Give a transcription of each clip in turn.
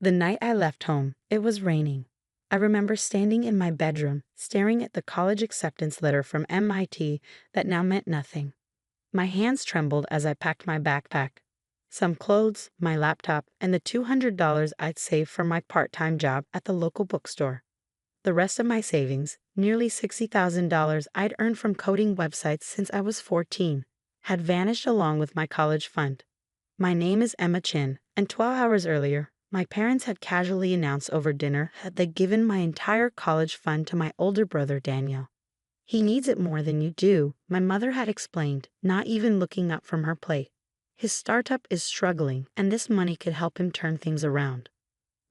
The night I left home, it was raining. I remember standing in my bedroom, staring at the college acceptance letter from MIT that now meant nothing. My hands trembled as I packed my backpack. Some clothes, my laptop, and the $200 I'd saved from my part-time job at the local bookstore. The rest of my savings, nearly $60,000 I'd earned from coding websites since I was 14, had vanished along with my college fund. My name is Emma Chin, and 12 hours earlier, my parents had casually announced over dinner that they'd given my entire college fund to my older brother Daniel. He needs it more than you do, my mother had explained, not even looking up from her plate. His startup is struggling, and this money could help him turn things around.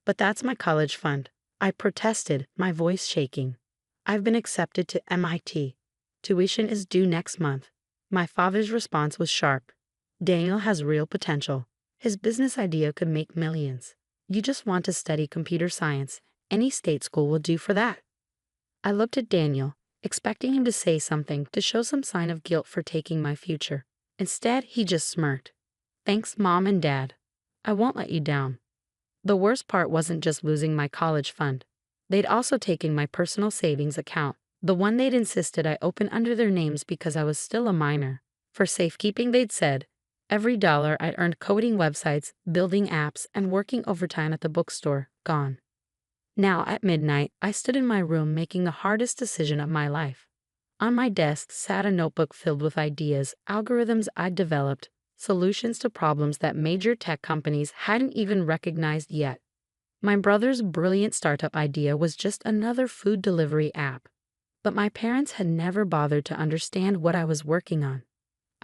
But that's my college fund. I protested, my voice shaking. I've been accepted to MIT. Tuition is due next month. My father's response was sharp. Daniel has real potential. His business idea could make millions. You just want to study computer science. Any state school will do for that. I looked at Daniel, expecting him to say something to show some sign of guilt for taking my future. Instead, he just smirked. Thanks, Mom and Dad. I won't let you down. The worst part wasn't just losing my college fund. They'd also taken my personal savings account, the one they'd insisted I open under their names because I was still a minor. For safekeeping, they'd said, every dollar I'd earned coding websites, building apps, and working overtime at the bookstore, gone. Now, at midnight, I stood in my room making the hardest decision of my life. On my desk sat a notebook filled with ideas, algorithms I'd developed, solutions to problems that major tech companies hadn't even recognized yet. My brother's brilliant startup idea was just another food delivery app. But my parents had never bothered to understand what I was working on.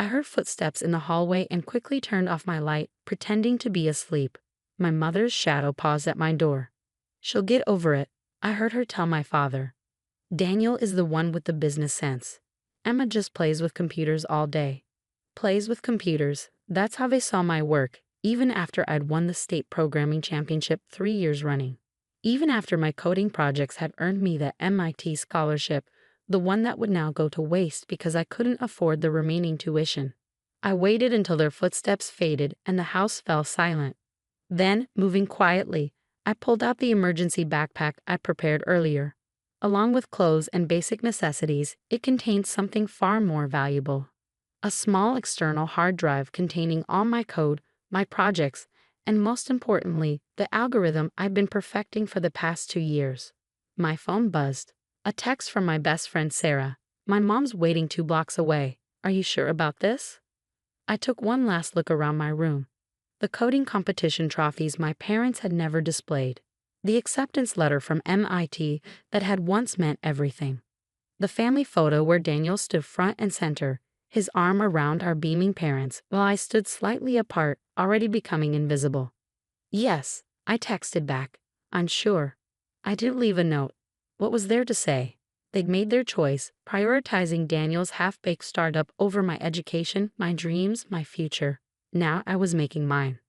I heard footsteps in the hallway and quickly turned off my light, pretending to be asleep. My mother's shadow paused at my door. She'll get over it, I heard her tell my father. Daniel is the one with the business sense. Emma just plays with computers all day. Plays with computers, that's how they saw my work, even after I'd won the state programming championship 3 years running. Even after my coding projects had earned me the MIT scholarship, the one that would now go to waste because I couldn't afford the remaining tuition. I waited until their footsteps faded and the house fell silent. Then, moving quietly, I pulled out the emergency backpack I prepared earlier. Along with clothes and basic necessities, it contained something far more valuable. A small external hard drive containing all my code, my projects, and most importantly, the algorithm I've been perfecting for the past 2 years. My phone buzzed. A text from my best friend Sarah. My mom's waiting 2 blocks away. Are you sure about this? I took one last look around my room. The coding competition trophies my parents had never displayed. The acceptance letter from MIT that had once meant everything. The family photo where Daniel stood front and center, his arm around our beaming parents, while I stood slightly apart, already becoming invisible. Yes, I texted back. I'm sure. I didn't leave a note. What was there to say? They'd made their choice, prioritizing Daniel's half-baked startup over my education, my dreams, my future. Now I was making mine.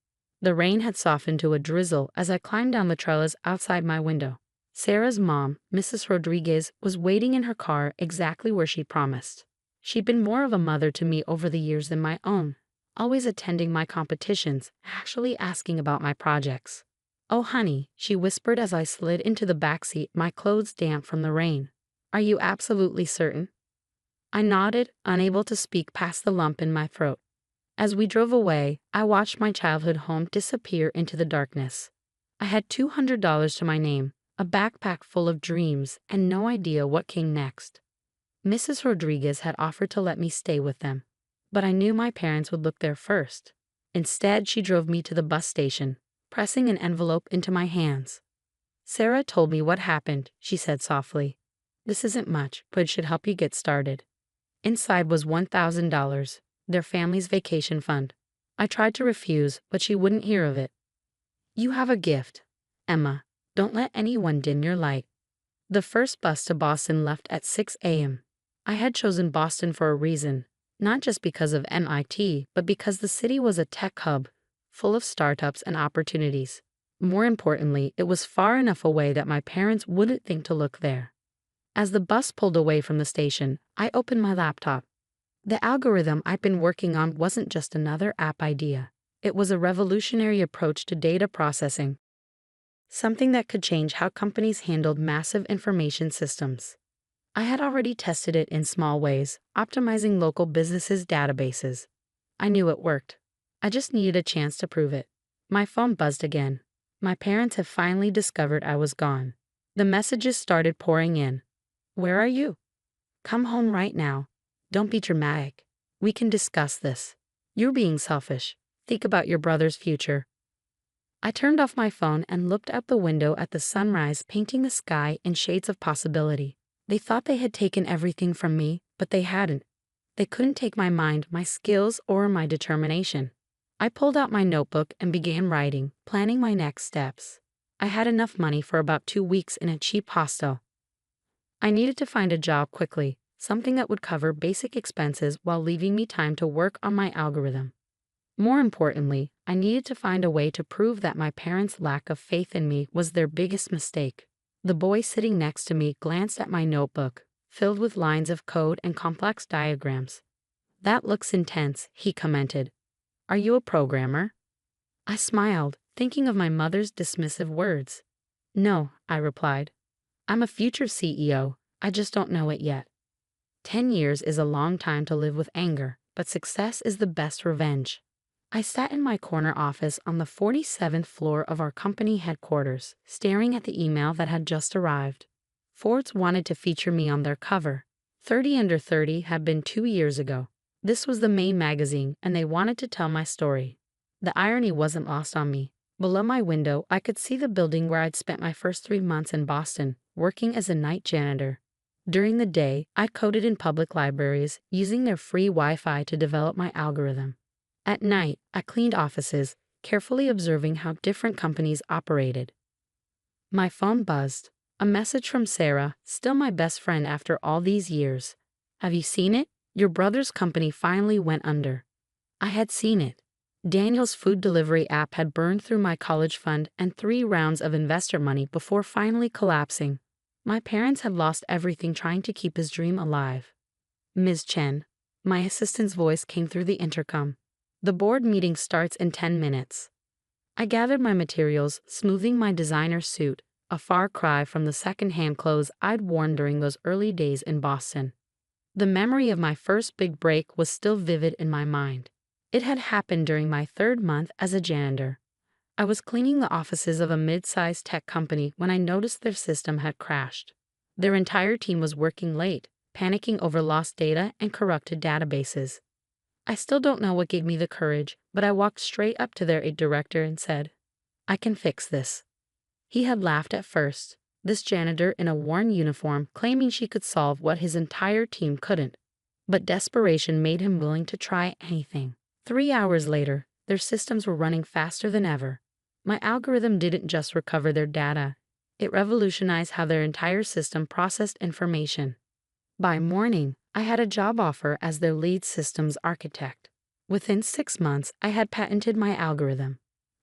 The rain had softened to a drizzle as I climbed down the trellis outside my window. Sarah's mom, Mrs. Rodriguez, was waiting in her car exactly where she promised. She'd been more of a mother to me over the years than my own, always attending my competitions, actually asking about my projects. Oh honey, she whispered as I slid into the backseat, my clothes damp from the rain. Are you absolutely certain? I nodded, unable to speak past the lump in my throat. As we drove away, I watched my childhood home disappear into the darkness. I had $200 to my name, a backpack full of dreams, and no idea what came next. Mrs. Rodriguez had offered to let me stay with them, but I knew my parents would look there first. Instead, she drove me to the bus station, pressing an envelope into my hands. Sarah told me what happened, she said softly. This isn't much, but it should help you get started. Inside was $1,000, their family's vacation fund. I tried to refuse, but she wouldn't hear of it. You have a gift, Emma. Don't let anyone dim your light. The first bus to Boston left at 6 a.m. I had chosen Boston for a reason, not just because of MIT, but because the city was a tech hub, full of startups and opportunities. More importantly, it was far enough away that my parents wouldn't think to look there. As the bus pulled away from the station, I opened my laptop. The algorithm I'd been working on wasn't just another app idea. It was a revolutionary approach to data processing. something that could change how companies handled massive information systems. I had already tested it in small ways, optimizing local businesses' databases. I knew it worked. I just needed a chance to prove it. My phone buzzed again. My parents had finally discovered I was gone. The messages started pouring in. "Where are you? Come home right now. Don't be dramatic. We can discuss this. You're being selfish. Think about your brother's future." I turned off my phone and looked out the window at the sunrise painting the sky in shades of possibility. They thought they had taken everything from me, but they hadn't. They couldn't take my mind, my skills, or my determination. I pulled out my notebook and began writing, planning my next steps. I had enough money for about 2 weeks in a cheap hostel. I needed to find a job quickly, something that would cover basic expenses while leaving me time to work on my algorithm. More importantly, I needed to find a way to prove that my parents' lack of faith in me was their biggest mistake. The boy sitting next to me glanced at my notebook, filled with lines of code and complex diagrams. "That looks intense," he commented. "Are you a programmer?" I smiled, thinking of my mother's dismissive words. "No," I replied. "I'm a future CEO, I just don't know it yet." 10 years is a long time to live with anger, but success is the best revenge. I sat in my corner office on the 47th floor of our company headquarters, staring at the email that had just arrived. Forbes wanted to feature me on their cover. 30 Under 30 had been 2 years ago. This was the main magazine, and they wanted to tell my story. The irony wasn't lost on me. Below my window, I could see the building where I'd spent my first 3 months in Boston, working as a night janitor. During the day, I coded in public libraries, using their free Wi-Fi to develop my algorithm. At night, I cleaned offices, carefully observing how different companies operated. My phone buzzed. A message from Sarah, still my best friend after all these years. "Have you seen it? Your brother's company finally went under." I had seen it. Daniel's food delivery app had burned through my college fund and 3 rounds of investor money before finally collapsing. My parents had lost everything trying to keep his dream alive. "Ms. Chen," my assistant's voice came through the intercom. "The board meeting starts in 10 minutes. I gathered my materials, smoothing my designer suit, a far cry from the second-hand clothes I'd worn during those early days in Boston. The memory of my first big break was still vivid in my mind. It had happened during my 3rd month as a janitor. I was cleaning the offices of a mid-sized tech company when I noticed their system had crashed. Their entire team was working late, panicking over lost data and corrupted databases. I still don't know what gave me the courage, but I walked straight up to their director and said, "I can fix this." He had laughed at first, this janitor in a worn uniform claiming she could solve what his entire team couldn't. But desperation made him willing to try anything. 3 hours later, their systems were running faster than ever. My algorithm didn't just recover their data, it revolutionized how their entire system processed information. By morning, I had a job offer as their lead systems architect. Within 6 months, I had patented my algorithm.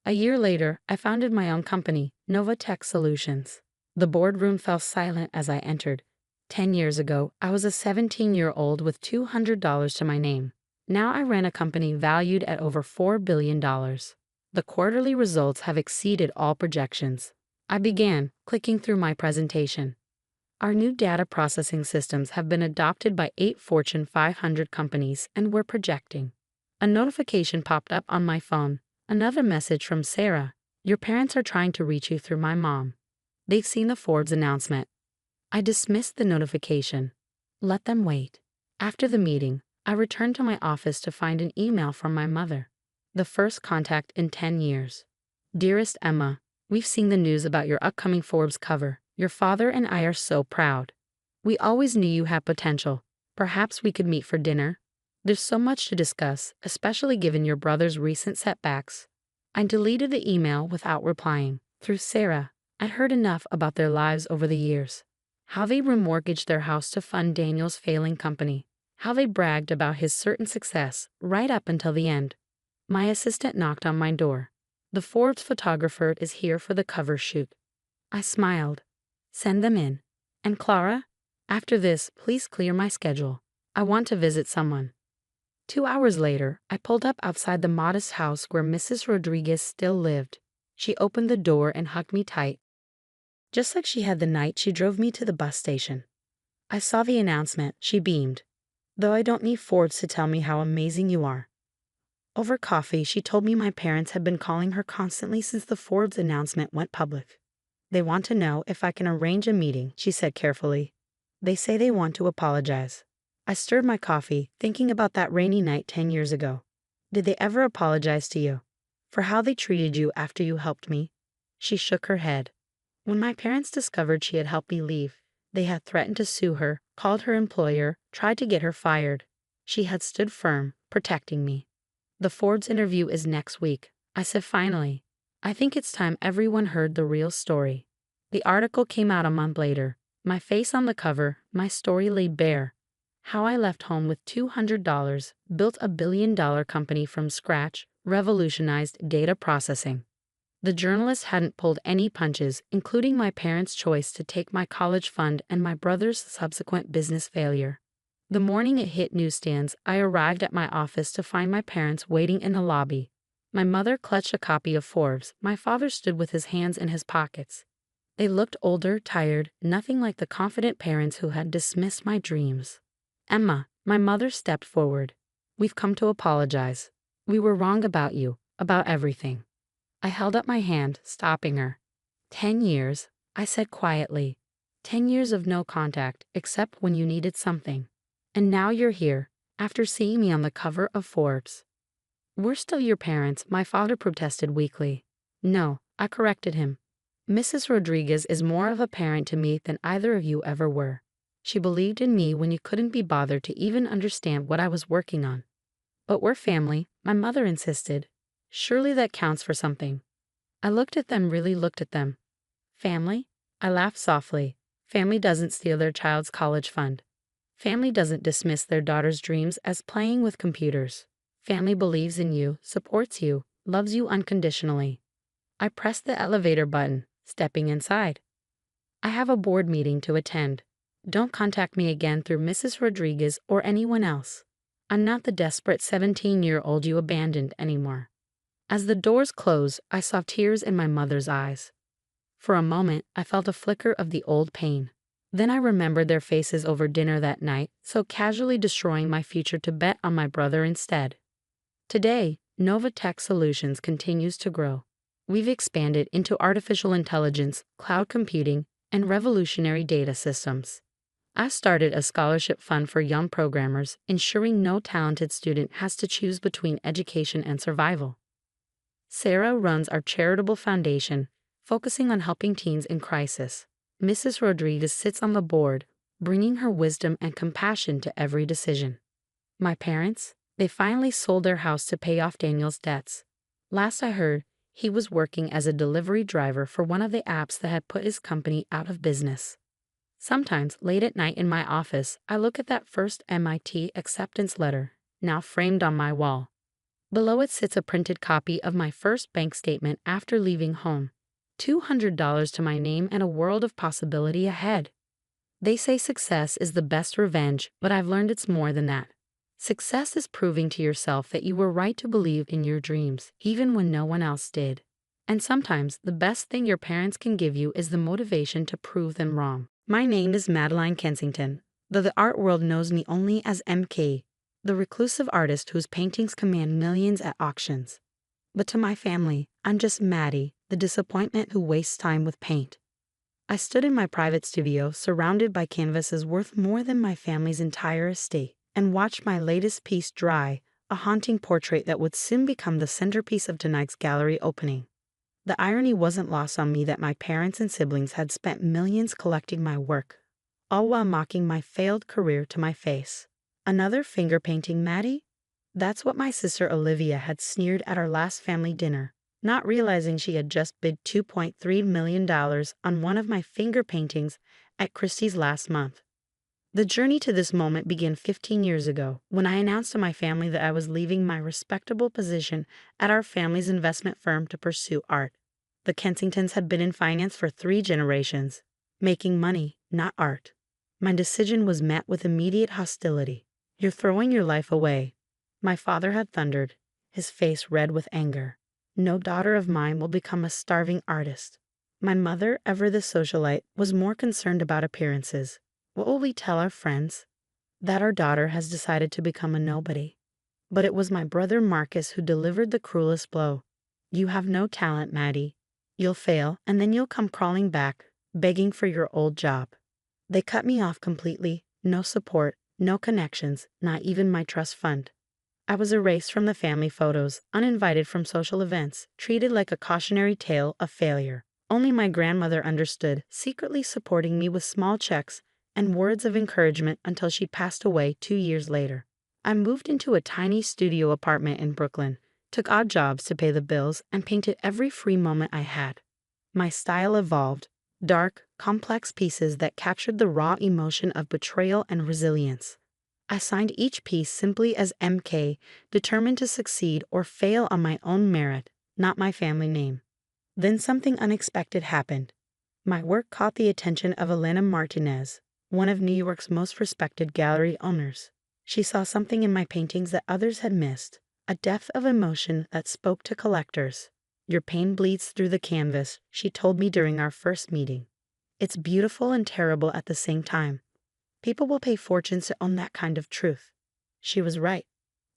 A year later, I founded my own company, Nova Tech Solutions. The boardroom fell silent as I entered. 10 years ago, I was a 17-year-old with $200 to my name. Now I ran a company valued at over $4 billion. The quarterly results have exceeded all projections. I began, clicking through my presentation. Our new data processing systems have been adopted by 8 Fortune 500 companies, and we're projecting. A notification popped up on my phone. Another message from Sarah. "Your parents are trying to reach you through my mom. They've seen the Forbes announcement." I dismissed the notification. Let them wait. After the meeting, I returned to my office to find an email from my mother. The first contact in 10 years. "Dearest Emma, we've seen the news about your upcoming Forbes cover. Your father and I are so proud. We always knew you had potential. Perhaps we could meet for dinner. There's so much to discuss, especially given your brother's recent setbacks." I deleted the email without replying. Through Sarah, I'd heard enough about their lives over the years. How they remortgaged their house to fund Daniel's failing company. How they bragged about his certain success right up until the end. My assistant knocked on my door. "The Forbes photographer is here for the cover shoot." I smiled. "Send them in. And Clara, after this, please clear my schedule. I want to visit someone." 2 hours later, I pulled up outside the modest house where Mrs. Rodriguez still lived. She opened the door and hugged me tight. just like she had the night she drove me to the bus station. I saw the announcement, she beamed. Though I don't need Forbes to tell me how amazing you are. Over coffee, she told me my parents had been calling her constantly since the Forbes announcement went public. They want to know if I can arrange a meeting, she said carefully. They say they want to apologize. I stirred my coffee, thinking about that rainy night 10 years ago. Did they ever apologize to you? For how they treated you after you helped me? She shook her head. When my parents discovered she had helped me leave, they had threatened to sue her, called her employer, tried to get her fired. She had stood firm, protecting me. The Forbes interview is next week, I said finally. I think it's time everyone heard the real story. The article came out a month later. My face on the cover, my story laid bare. How I left home with $200, built a billion-dollar company from scratch, revolutionized data processing. The journalist hadn't pulled any punches, including my parents' choice to take my college fund and my brother's subsequent business failure. The morning it hit newsstands, I arrived at my office to find my parents waiting in the lobby. My mother clutched a copy of Forbes. My father stood with his hands in his pockets. They looked older, tired, nothing like the confident parents who had dismissed my dreams. Emma, my mother stepped forward. We've come to apologize. We were wrong about you, about everything. I held up my hand, stopping her. 10 years, I said quietly. 10 years of no contact, except when you needed something. And now you're here, after seeing me on the cover of Forbes. We're still your parents, my father protested weakly. No, I corrected him. Mrs. Rodriguez is more of a parent to me than either of you ever were. She believed in me when you couldn't be bothered to even understand what I was working on. But we're family, my mother insisted. Surely that counts for something. I looked at them, really looked at them. Family? I laughed softly. Family doesn't steal their child's college fund. Family doesn't dismiss their daughter's dreams as playing with computers. Family believes in you, supports you, loves you unconditionally. I pressed the elevator button, stepping inside. I have a board meeting to attend. Don't contact me again through Mrs. Rodriguez or anyone else. I'm not the desperate 17-year-old you abandoned anymore. As the doors closed, I saw tears in my mother's eyes. For a moment, I felt a flicker of the old pain. Then I remembered their faces over dinner that night, so casually destroying my future to bet on my brother instead. Today, Nova Tech Solutions continues to grow. We've expanded into artificial intelligence, cloud computing, and revolutionary data systems. I started a scholarship fund for young programmers, ensuring no talented student has to choose between education and survival. Sarah runs our charitable foundation, focusing on helping teens in crisis. Mrs. Rodriguez sits on the board, bringing her wisdom and compassion to every decision. My parents, they finally sold their house to pay off Daniel's debts. Last I heard, he was working as a delivery driver for one of the apps that had put his company out of business. Sometimes, late at night in my office, I look at that first MIT acceptance letter, now framed on my wall. Below it sits a printed copy of my first bank statement after leaving home. $200 to my name and a world of possibility ahead. They say success is the best revenge, but I've learned it's more than that. Success is proving to yourself that you were right to believe in your dreams, even when no one else did. And sometimes, the best thing your parents can give you is the motivation to prove them wrong. My name is Madeline Kensington, though the art world knows me only as MK, the reclusive artist whose paintings command millions at auctions. But to my family, I'm just Maddie, the disappointment who wastes time with paint. I stood in my private studio, surrounded by canvases worth more than my family's entire estate, and watched my latest piece dry, a haunting portrait that would soon become the centerpiece of tonight's gallery opening. The irony wasn't lost on me that my parents and siblings had spent millions collecting my work, all while mocking my failed career to my face. Another finger painting, Maddie? That's what my sister Olivia had sneered at our last family dinner, not realizing she had just bid $2.3 million on one of my finger paintings at Christie's last month. The journey to this moment began 15 years ago, when I announced to my family that I was leaving my respectable position at our family's investment firm to pursue art. The Kensingtons had been in finance for 3 generations, making money, not art. My decision was met with immediate hostility. You're throwing your life away. My father had thundered, his face red with anger. No daughter of mine will become a starving artist. My mother, ever the socialite, was more concerned about appearances. What will we tell our friends? That our daughter has decided to become a nobody. But it was my brother Marcus who delivered the cruelest blow. You have no talent, Maddie. You'll fail, and then you'll come crawling back, begging for your old job. They cut me off completely. No support, no connections, not even my trust fund. I was erased from the family photos, uninvited from social events, treated like a cautionary tale of failure. Only my grandmother understood, secretly supporting me with small checks and words of encouragement until she passed away 2 years later. I moved into a tiny studio apartment in Brooklyn, took odd jobs to pay the bills, and painted every free moment I had. My style evolved, dark, complex pieces that captured the raw emotion of betrayal and resilience. I signed each piece simply as MK, determined to succeed or fail on my own merit, not my family name. Then something unexpected happened. My work caught the attention of Elena Martinez, one of New York's most respected gallery owners. She saw something in my paintings that others had missed, a depth of emotion that spoke to collectors. Your pain bleeds through the canvas, she told me during our first meeting. It's beautiful and terrible at the same time. People will pay fortunes to own that kind of truth. She was right.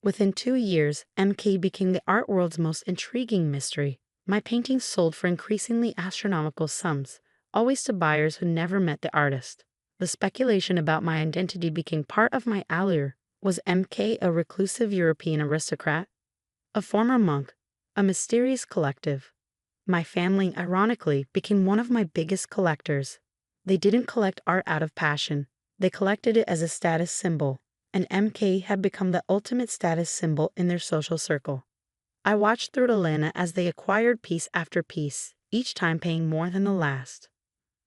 Within 2 years, MK became the art world's most intriguing mystery. My paintings sold for increasingly astronomical sums, always to buyers who never met the artist. The speculation about my identity became part of my allure. Was MK a reclusive European aristocrat? A former monk? A mysterious collective? My family, ironically, became one of my biggest collectors. They didn't collect art out of passion. They collected it as a status symbol, and MK had become the ultimate status symbol in their social circle. I watched through Elena as they acquired piece after piece, each time paying more than the last.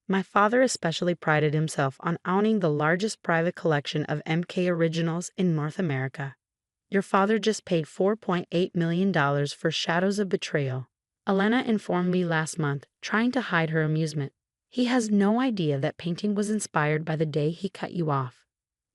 My father especially prided himself on owning the largest private collection of MK originals in North America. Your father just paid $4.8 million for Shadows of Betrayal, Elena informed me last month, trying to hide her amusement. He has no idea that painting was inspired by the day he cut you off.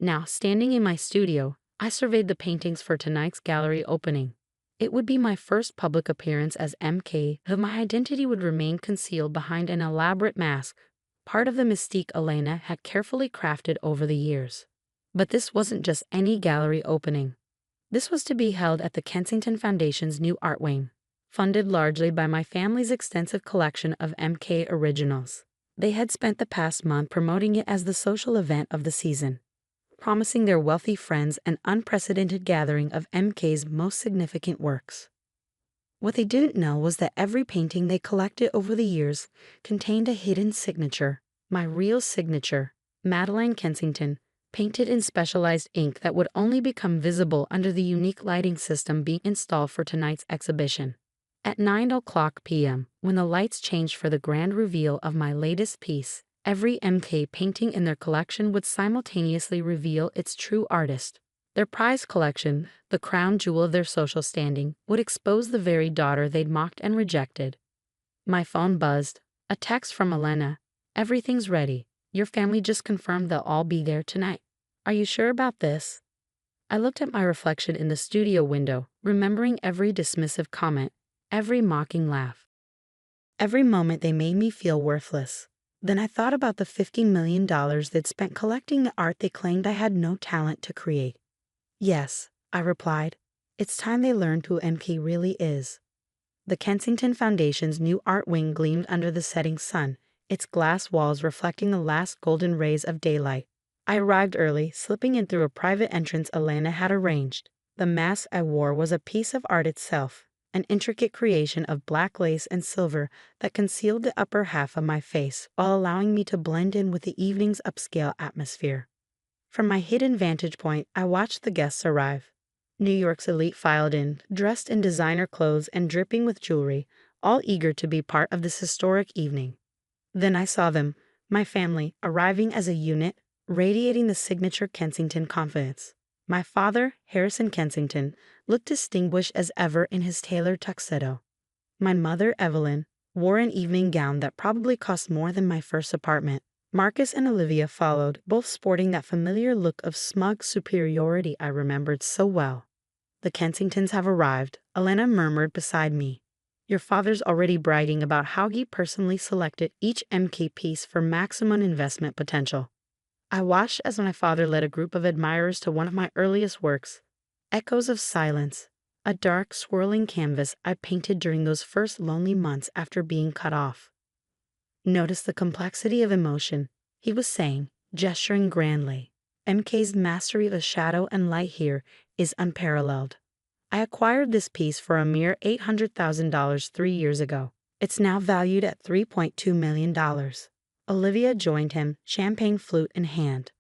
Now, standing in my studio, I surveyed the paintings for tonight's gallery opening. It would be my first public appearance as MK, but my identity would remain concealed behind an elaborate mask, part of the mystique Elena had carefully crafted over the years. But this wasn't just any gallery opening. This was to be held at the Kensington Foundation's new art wing, funded largely by my family's extensive collection of MK originals. They had spent the past month promoting it as the social event of the season, promising their wealthy friends an unprecedented gathering of MK's most significant works. What they didn't know was that every painting they collected over the years contained a hidden signature, my real signature, Madeline Kensington, painted in specialized ink that would only become visible under the unique lighting system being installed for tonight's exhibition. At 9:00 p.m., when the lights changed for the grand reveal of my latest piece, every MK painting in their collection would simultaneously reveal its true artist. Their prize collection, the crown jewel of their social standing, would expose the very daughter they'd mocked and rejected. My phone buzzed. A text from Elena. "Everything's ready. Your family just confirmed they'll all be there tonight. Are you sure about this?" I looked at my reflection in the studio window, remembering every dismissive comment, every mocking laugh. Every moment they made me feel worthless. Then I thought about the $50 million they'd spent collecting the art they claimed I had no talent to create. "Yes," I replied. "It's time they learned who MK really is." The Kensington Foundation's new art wing gleamed under the setting sun, its glass walls reflecting the last golden rays of daylight. I arrived early, slipping in through a private entrance Elena had arranged. The mask I wore was a piece of art itself, an intricate creation of black lace and silver that concealed the upper half of my face while allowing me to blend in with the evening's upscale atmosphere. From my hidden vantage point, I watched the guests arrive. New York's elite filed in, dressed in designer clothes and dripping with jewelry, all eager to be part of this historic evening. Then I saw them, my family, arriving as a unit, radiating the signature Kensington confidence. My father, Harrison Kensington, looked distinguished as ever in his tailored tuxedo. My mother, Evelyn, wore an evening gown that probably cost more than my first apartment. Marcus and Olivia followed, both sporting that familiar look of smug superiority I remembered so well. "The Kensingtons have arrived," Elena murmured beside me. Your father's already bragging about how he personally selected each MK piece for maximum investment potential. I watched as my father led a group of admirers to one of my earliest works, Echoes of Silence, a dark, swirling canvas I painted during those first lonely months after being cut off. Notice the complexity of emotion, he was saying, gesturing grandly. MK's mastery of shadow and light here is unparalleled. I acquired this piece for a mere $800,000 3 years ago. It's now valued at $3.2 million. Olivia joined him, champagne flute in hand.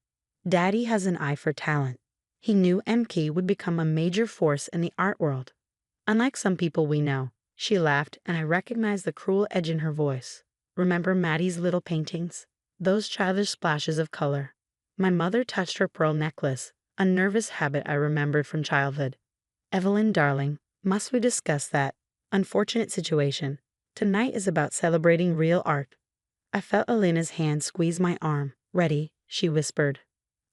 Daddy has an eye for talent. He knew MK would become a major force in the art world. Unlike some people we know, she laughed, and I recognized the cruel edge in her voice. Remember Maddie's little paintings? Those childish splashes of color. My mother touched her pearl necklace, a nervous habit I remembered from childhood. Evelyn, darling, must we discuss that unfortunate situation? Tonight is about celebrating real art. I felt Elena's hand squeeze my arm. Ready, she whispered.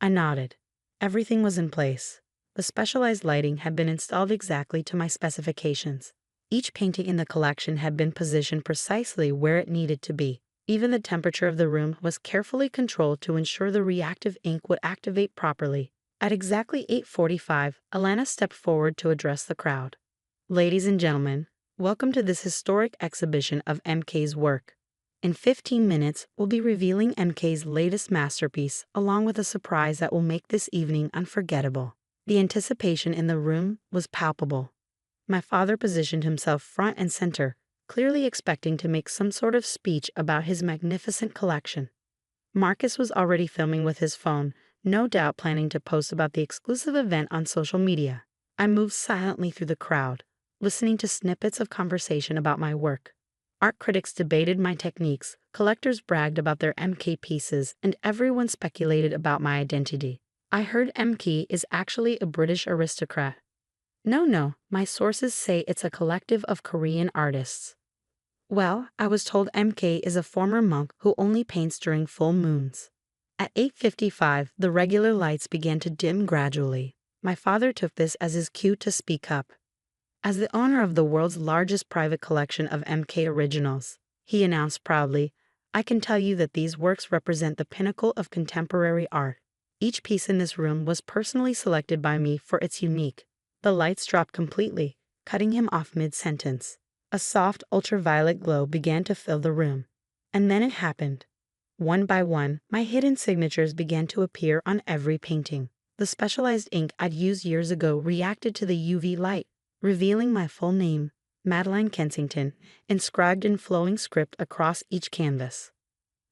I nodded. Everything was in place. The specialized lighting had been installed exactly to my specifications. Each painting in the collection had been positioned precisely where it needed to be. Even the temperature of the room was carefully controlled to ensure the reactive ink would activate properly. At exactly 8:45, Elena stepped forward to address the crowd. Ladies and gentlemen, welcome to this historic exhibition of MK's work. In 15 minutes, we'll be revealing MK's latest masterpiece, along with a surprise that will make this evening unforgettable. The anticipation in the room was palpable. My father positioned himself front and center, clearly expecting to make some sort of speech about his magnificent collection. Marcus was already filming with his phone, no doubt planning to post about the exclusive event on social media. I moved silently through the crowd, listening to snippets of conversation about my work. Art critics debated my techniques, collectors bragged about their MK pieces, and everyone speculated about my identity. I heard MK is actually a British aristocrat. No, my sources say it's a collective of Korean artists. Well, I was told MK is a former monk who only paints during full moons. At 8:55, the regular lights began to dim gradually. My father took this as his cue to speak up. As the owner of the world's largest private collection of MK originals, he announced proudly, I can tell you that these works represent the pinnacle of contemporary art. Each piece in this room was personally selected by me for its unique. The lights dropped completely, cutting him off mid-sentence. A soft ultraviolet glow began to fill the room. And then it happened. One by one, my hidden signatures began to appear on every painting. The specialized ink I'd used years ago reacted to the UV light, revealing my full name, Madeline Kensington, inscribed in flowing script across each canvas.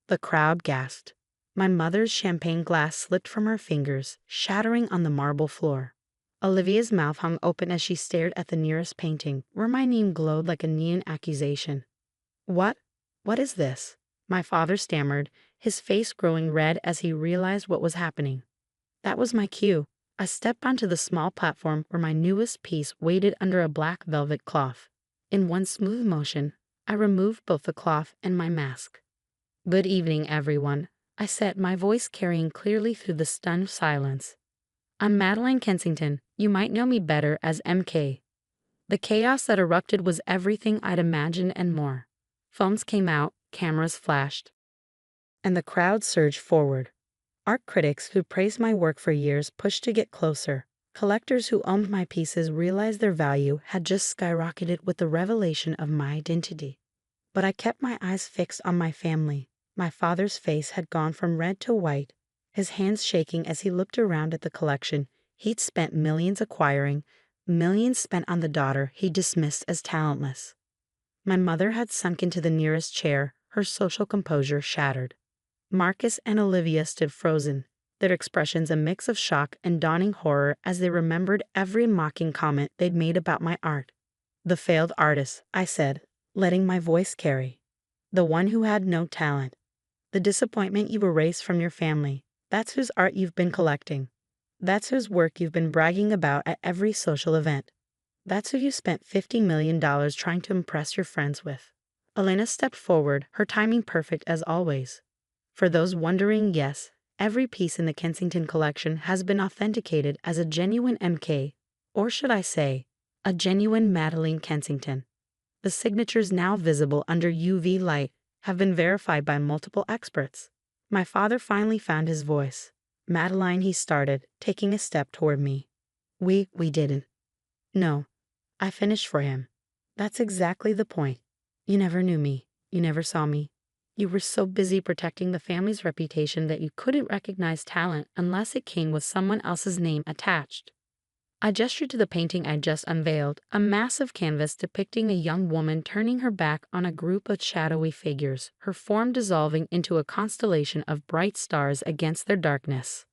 The crowd gasped. My mother's champagne glass slipped from her fingers, shattering on the marble floor. Olivia's mouth hung open as she stared at the nearest painting, where my name glowed like a neon accusation. What is this? My father stammered, his face growing red as he realized what was happening. That was my cue. I stepped onto the small platform where my newest piece waited under a black velvet cloth. In one smooth motion, I removed both the cloth and my mask. Good evening, everyone, I said, my voice carrying clearly through the stunned silence. I'm Madeline Kensington. You might know me better as MK. The chaos that erupted was everything I'd imagined and more. Phones came out, cameras flashed, and the crowd surged forward. Art critics who praised my work for years pushed to get closer. Collectors who owned my pieces realized their value had just skyrocketed with the revelation of my identity. But I kept my eyes fixed on my family. My father's face had gone from red to white, his hands shaking as he looked around at the collection he'd spent millions acquiring, millions spent on the daughter he dismissed as talentless. My mother had sunk into the nearest chair, her social composure shattered. Marcus and Olivia stood frozen, their expressions a mix of shock and dawning horror as they remembered every mocking comment they'd made about my art. The failed artist, I said, letting my voice carry. The one who had no talent. The disappointment you erased from your family. That's whose art you've been collecting. That's whose work you've been bragging about at every social event. That's who you spent $50 million trying to impress your friends with. Elena stepped forward, her timing perfect as always. For those wondering, yes, every piece in the Kensington collection has been authenticated as a genuine MK, or should I say, a genuine Madeline Kensington. the signatures now visible under UV light have been verified by multiple experts. My father finally found his voice. "Madeline," he started, taking a step toward me. We didn't. No, I finished for him. "That's exactly the point. You never knew me. You never saw me. You were so busy protecting the family's reputation that you couldn't recognize talent unless it came with someone else's name attached." I gestured to the painting I just unveiled, a massive canvas depicting a young woman turning her back on a group of shadowy figures, her form dissolving into a constellation of bright stars against their darkness.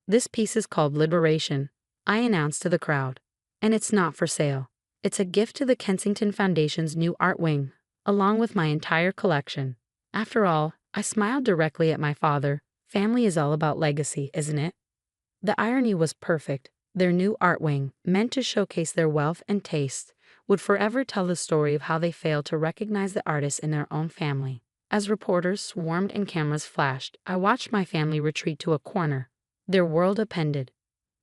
"This piece is called Liberation," I announced to the crowd. "And it's not for sale. It's a gift to the Kensington Foundation's new art wing, along with my entire collection." After all, I smiled directly at my father. Family is all about legacy, isn't it? The irony was perfect. Their new art wing, meant to showcase their wealth and taste, would forever tell the story of how they failed to recognize the artists in their own family. As reporters swarmed and cameras flashed, I watched my family retreat to a corner. Their world upended.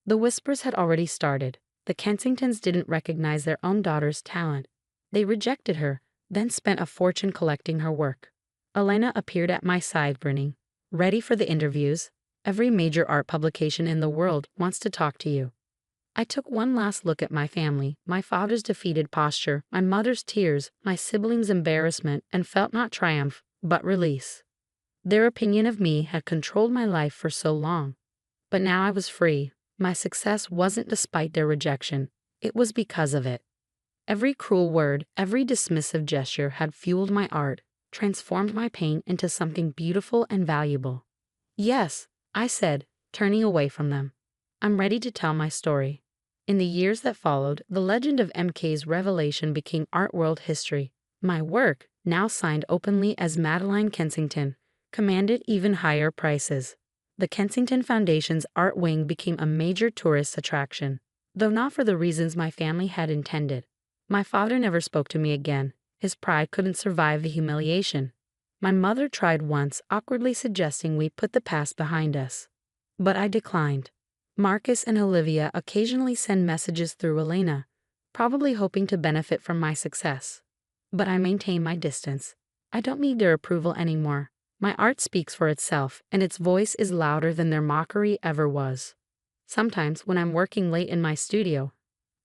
The whispers had already started. The Kensingtons didn't recognize their own daughter's talent. They rejected her, then spent a fortune collecting her work. Elena appeared at my side, grinning. "Ready for the interviews? Every major art publication in the world wants to talk to you." I took one last look at my family, my father's defeated posture, my mother's tears, my siblings' embarrassment, and felt not triumph, but release. Their opinion of me had controlled my life for so long. But now I was free. My success wasn't despite their rejection. It was because of it. Every cruel word, every dismissive gesture had fueled my art, transformed my pain into something beautiful and valuable. "Yes," I said, turning away from them. "I'm ready to tell my story." In the years that followed, the legend of MK's revelation became art world history. My work, now signed openly as Madeline Kensington, commanded even higher prices. The Kensington Foundation's art wing became a major tourist attraction, though not for the reasons my family had intended. My father never spoke to me again. His pride couldn't survive the humiliation. My mother tried once, awkwardly suggesting we put the past behind us. But I declined. Marcus and Olivia occasionally send messages through Elena, probably hoping to benefit from my success. But I maintain my distance. I don't need their approval anymore. My art speaks for itself, and its voice is louder than their mockery ever was. Sometimes, when I'm working late in my studio,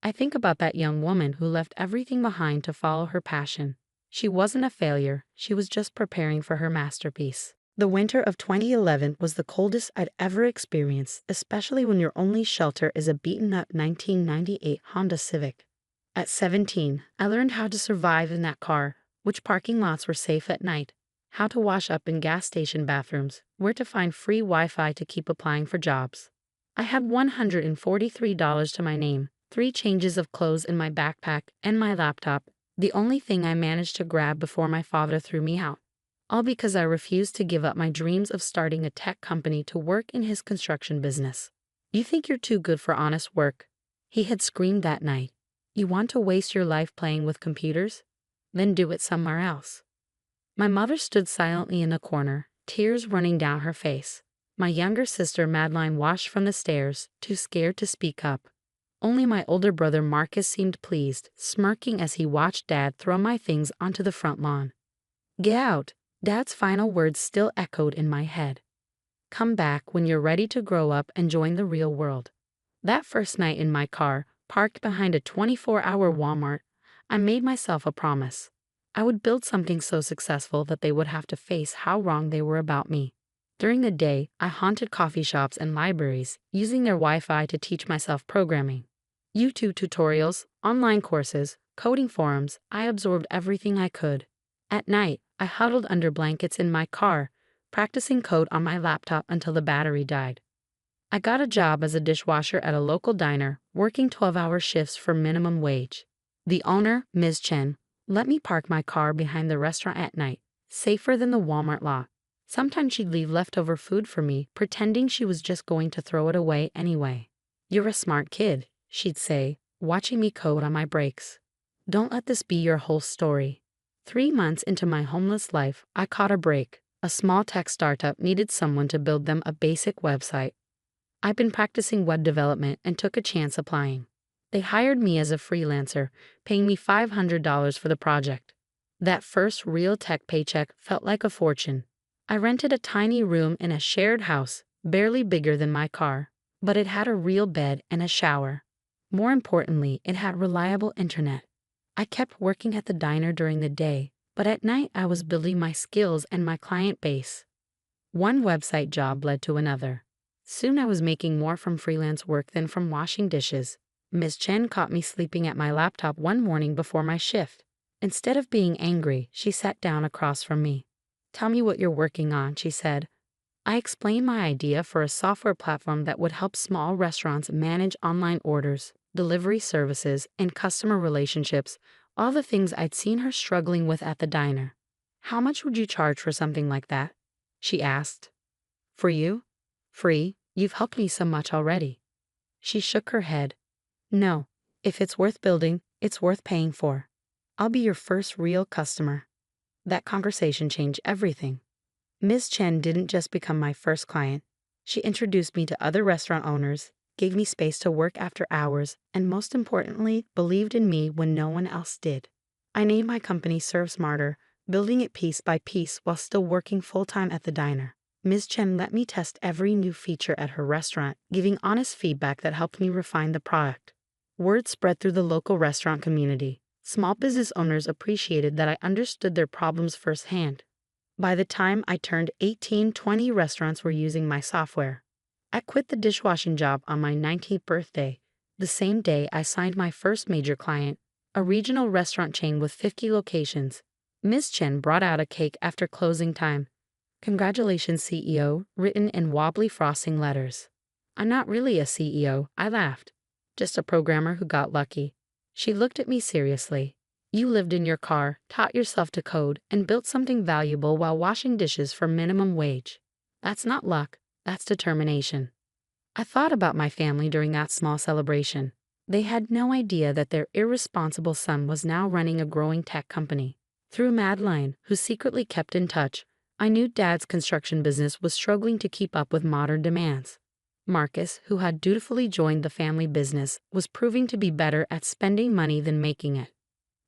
I think about that young woman who left everything behind to follow her passion. She wasn't a failure, she was just preparing for her masterpiece. The winter of 2011 was the coldest I'd ever experienced, especially when your only shelter is a beaten-up 1998 Honda Civic. At 17, I learned how to survive in that car, which parking lots were safe at night, how to wash up in gas station bathrooms, where to find free Wi-Fi to keep applying for jobs. I had $143 to my name, 3 changes of clothes in my backpack, and my laptop, the only thing I managed to grab before my father threw me out. All because I refused to give up my dreams of starting a tech company to work in his construction business. "You think you're too good for honest work," he had screamed that night. "You want to waste your life playing with computers? Then do it somewhere else." My mother stood silently in a corner, tears running down her face. My younger sister Madeline watched from the stairs, too scared to speak up. Only my older brother Marcus seemed pleased, smirking as he watched Dad throw my things onto the front lawn. "Get out." Dad's final words still echoed in my head. "Come back when you're ready to grow up and join the real world." That first night in my car, parked behind a 24-hour Walmart, I made myself a promise. I would build something so successful that they would have to face how wrong they were about me. During the day, I haunted coffee shops and libraries, using their Wi-Fi to teach myself programming. YouTube tutorials, online courses, coding forums, I absorbed everything I could. At night, I huddled under blankets in my car, practicing code on my laptop until the battery died. I got a job as a dishwasher at a local diner, working 12-hour shifts for minimum wage. The owner, Ms. Chen, let me park my car behind the restaurant at night, safer than the Walmart lot. Sometimes she'd leave leftover food for me, pretending she was just going to throw it away anyway. "You're a smart kid," she'd say, watching me code on my breaks. "Don't let this be your whole story." 3 months into my homeless life, I caught a break. A small tech startup needed someone to build them a basic website. I'd been practicing web development and took a chance applying. They hired me as a freelancer, paying me $500 for the project. That first real tech paycheck felt like a fortune. I rented a tiny room in a shared house, barely bigger than my car, but it had a real bed and a shower. More importantly, it had reliable internet. I kept working at the diner during the day, but at night I was building my skills and my client base. One website job led to another. Soon I was making more from freelance work than from washing dishes. Ms. Chen caught me sleeping at my laptop one morning before my shift. Instead of being angry, she sat down across from me. "Tell me what you're working on," she said. I explained my idea for a software platform that would help small restaurants manage online orders, delivery services, and customer relationships, all the things I'd seen her struggling with at the diner. "How much would you charge for something like that?" she asked. "For you? Free. You've helped me so much already." She shook her head. "No, if it's worth building, it's worth paying for. I'll be your first real customer." That conversation changed everything. Ms. Chen didn't just become my first client. She introduced me to other restaurant owners, gave me space to work after hours, and most importantly, believed in me when no one else did. I named my company Serve Smarter, building it piece by piece while still working full-time at the diner. Ms. Chen let me test every new feature at her restaurant, giving honest feedback that helped me refine the product. Word spread through the local restaurant community. Small business owners appreciated that I understood their problems firsthand. By the time I turned 18, 20 restaurants were using my software. I quit the dishwashing job on my 19th birthday. The same day I signed my first major client, a regional restaurant chain with 50 locations. Ms. Chen brought out a cake after closing time. "Congratulations, CEO," written in wobbly frosting letters. "I'm not really a CEO," I laughed. "Just a programmer who got lucky." She looked at me seriously. "You lived in your car, taught yourself to code, and built something valuable while washing dishes for minimum wage. That's not luck, that's determination." I thought about my family during that small celebration. They had no idea that their irresponsible son was now running a growing tech company. Through Madeline, who secretly kept in touch, I knew Dad's construction business was struggling to keep up with modern demands. Marcus, who had dutifully joined the family business, was proving to be better at spending money than making it.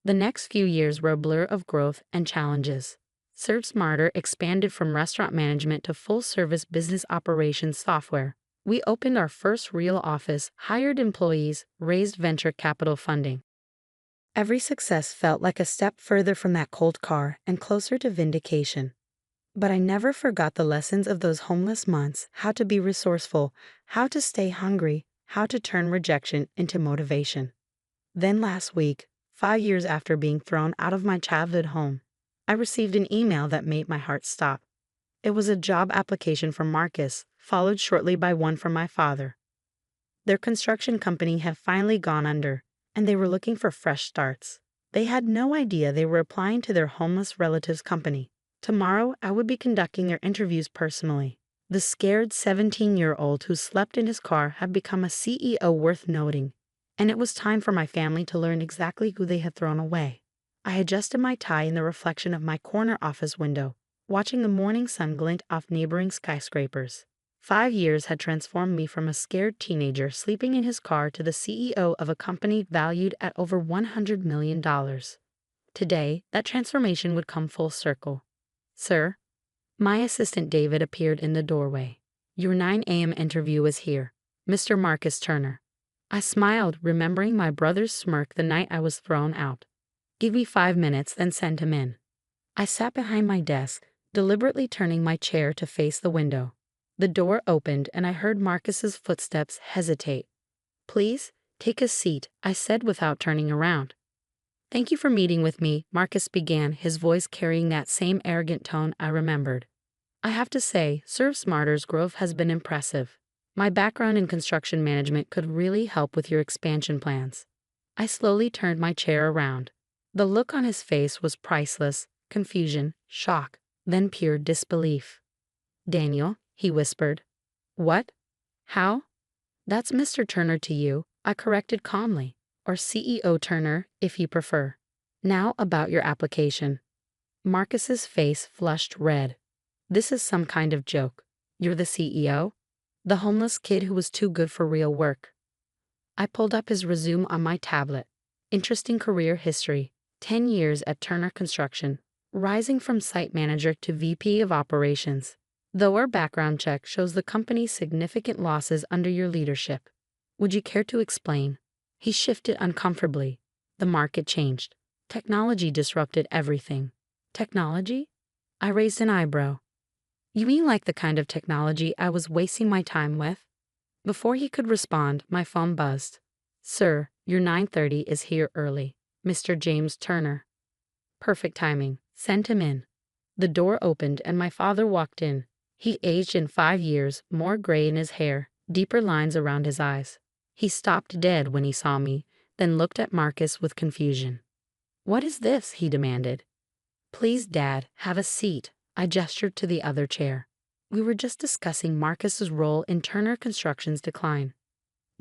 The next few years were a blur of growth and challenges. Serve Smarter expanded from restaurant management to full-service business operations software. We opened our first real office, hired employees, raised venture capital funding. Every success felt like a step further from that cold car and closer to vindication. But I never forgot the lessons of those homeless months: how to be resourceful, how to stay hungry, how to turn rejection into motivation. Then last week, 5 years after being thrown out of my childhood home, I received an email that made my heart stop. It was a job application from Marcus, followed shortly by one from my father. Their construction company had finally gone under, and they were looking for fresh starts. They had no idea they were applying to their homeless relative's company. Tomorrow, I would be conducting their interviews personally. The scared 17-year-old who slept in his car had become a CEO worth noting, and it was time for my family to learn exactly who they had thrown away. I adjusted my tie in the reflection of my corner office window, watching the morning sun glint off neighboring skyscrapers. 5 years had transformed me from a scared teenager sleeping in his car to the CEO of a company valued at over $100 million. Today, that transformation would come full circle. "Sir?" My assistant David appeared in the doorway. "Your 9 a.m. interview is here, Mr. Marcus Turner." I smiled, remembering my brother's smirk the night I was thrown out. "Give me 5 minutes, then send him in." I sat behind my desk, deliberately turning my chair to face the window. The door opened and I heard Marcus's footsteps hesitate. "Please, take a seat," I said without turning around. "Thank you for meeting with me," Marcus began, his voice carrying that same arrogant tone I remembered. "I have to say, Serve Smarter's growth has been impressive. My background in construction management could really help with your expansion plans." I slowly turned my chair around. The look on his face was priceless: confusion, shock, then pure disbelief. "Daniel," he whispered. "What? How?" "That's Mr. Turner to you," I corrected calmly. "Or CEO Turner, if you prefer. Now about your application." Marcus's face flushed red. "This is some kind of joke. You're the CEO? The homeless kid who was too good for real work." I pulled up his resume on my tablet. Interesting career history. 10 years at Turner Construction, rising from site manager to VP of operations. Though our background check shows the company's significant losses under your leadership. Would you care to explain? He shifted uncomfortably. The market changed. Technology disrupted everything. Technology? I raised an eyebrow. You mean like the kind of technology I was wasting my time with? Before he could respond, my phone buzzed. Sir, your 9:30 is here early. Mr. James Turner. Perfect timing. Send him in. The door opened and my father walked in. He aged in 5 years, more gray in his hair, deeper lines around his eyes. He stopped dead when he saw me, then looked at Marcus with confusion. What is this? He demanded. Please, Dad, have a seat. I gestured to the other chair. We were just discussing Marcus's role in Turner Construction's decline.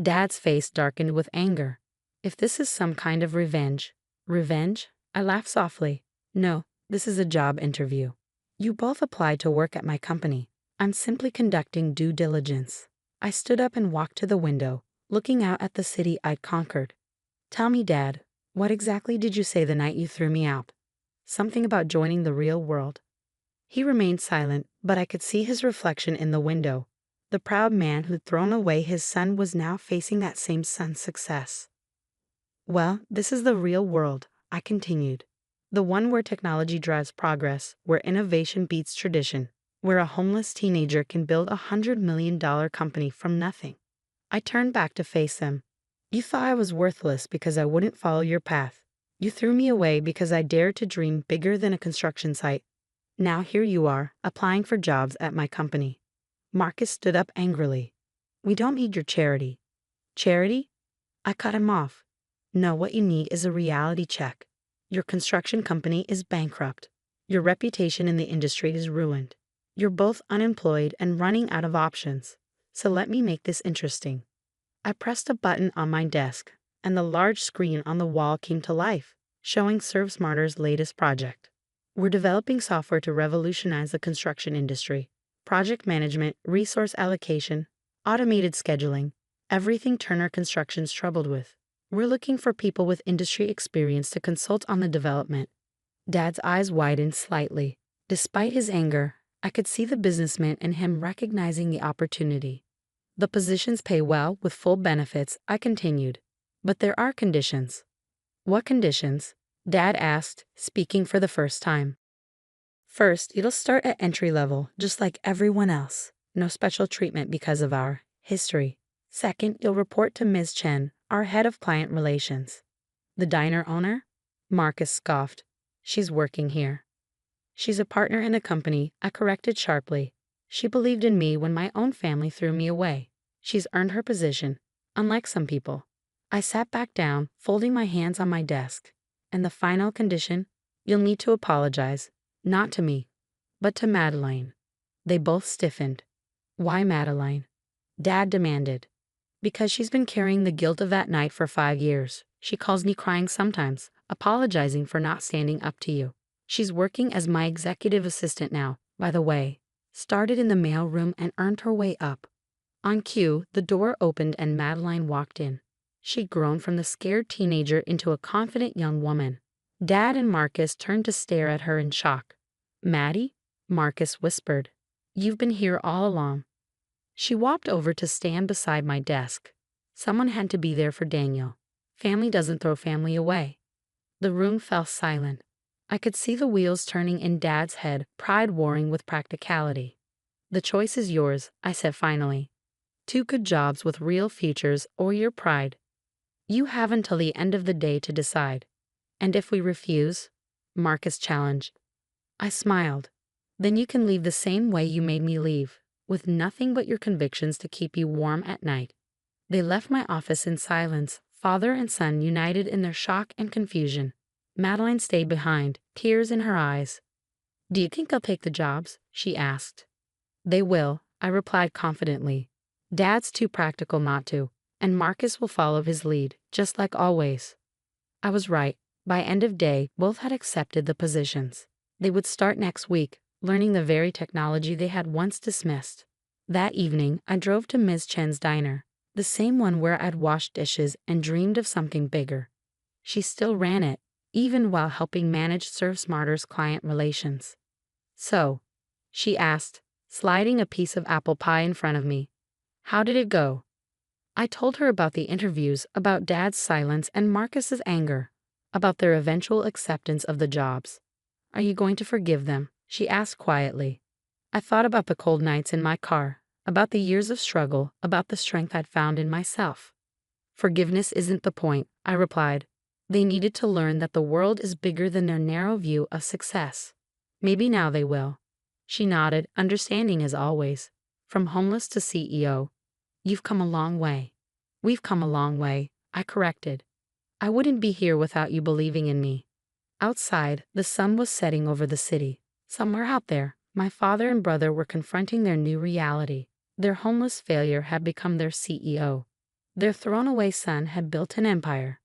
Dad's face darkened with anger. If this is some kind of revenge. Revenge? I laughed softly. No, this is a job interview. You both applied to work at my company. I'm simply conducting due diligence. I stood up and walked to the window, looking out at the city I'd conquered. Tell me, Dad, what exactly did you say the night you threw me out? Something about joining the real world. He remained silent, but I could see his reflection in the window. The proud man who'd thrown away his son was now facing that same son's success. Well, this is the real world, I continued. The one where technology drives progress, where innovation beats tradition, where a homeless teenager can build a $100 million company from nothing. I turned back to face him. You thought I was worthless because I wouldn't follow your path. You threw me away because I dared to dream bigger than a construction site. Now here you are, applying for jobs at my company. Marcus stood up angrily. We don't need your charity. Charity? I cut him off. No, what you need is a reality check. Your construction company is bankrupt. Your reputation in the industry is ruined. You're both unemployed and running out of options. So let me make this interesting. I pressed a button on my desk, and the large screen on the wall came to life, showing ServeSmarter's latest project. We're developing software to revolutionize the construction industry. Project management, resource allocation, automated scheduling, everything Turner Construction's troubled with. We're looking for people with industry experience to consult on the development. Dad's eyes widened slightly. Despite his anger, I could see the businessman in him recognizing the opportunity. The positions pay well with full benefits, I continued. But there are conditions. What conditions? Dad asked, speaking for the first time. First, it'll start at entry level, just like everyone else. No special treatment because of our history. Second, you'll report to Ms. Chen, our head of client relations. The diner owner? Marcus scoffed. She's working here. She's a partner in the company, I corrected sharply. She believed in me when my own family threw me away. She's earned her position, unlike some people. I sat back down, folding my hands on my desk. And the final condition? You'll need to apologize. Not to me, but to Madeline. They both stiffened. Why Madeline? Dad demanded. Because she's been carrying the guilt of that night for 5 years. She calls me crying sometimes, apologizing for not standing up to you. She's working as my executive assistant now, by the way. Started in the mail room and earned her way up. On cue, the door opened and Madeline walked in. She'd grown from the scared teenager into a confident young woman. Dad and Marcus turned to stare at her in shock. Maddie? Marcus whispered. You've been here all along. She walked over to stand beside my desk. Someone had to be there for Daniel. Family doesn't throw family away. The room fell silent. I could see the wheels turning in Dad's head, pride warring with practicality. The choice is yours, I said finally. 2 good jobs with real futures or your pride. You have until the end of the day to decide. And if we refuse? Marcus challenged. I smiled. Then you can leave the same way you made me leave, with nothing but your convictions to keep you warm at night. They left my office in silence, father and son united in their shock and confusion. Madeline stayed behind, tears in her eyes. Do you think they'll take the jobs? She asked. They will, I replied confidently. Dad's too practical not to, and Marcus will follow his lead, just like always. I was right. By end of day, both had accepted the positions. They would start next week, learning the very technology they had once dismissed. That evening, I drove to Ms. Chen's diner, the same one where I'd washed dishes and dreamed of something bigger. She still ran it, even while helping manage Serve Smarter's client relations. "So," she asked, sliding a piece of apple pie in front of me, "how did it go?" I told her about the interviews, about Dad's silence and Marcus's anger, about their eventual acceptance of the jobs. "Are you going to forgive them?" she asked quietly. I thought about the cold nights in my car, about the years of struggle, about the strength I'd found in myself. "Forgiveness isn't the point," I replied. "They needed to learn that the world is bigger than their narrow view of success. Maybe now they will." She nodded, understanding as always. "From homeless to CEO. You've come a long way." "We've come a long way," I corrected. "I wouldn't be here without you believing in me." Outside, the sun was setting over the city. Somewhere out there, my father and brother were confronting their new reality. Their homeless failure had become their CEO. Their thrown-away son had built an empire.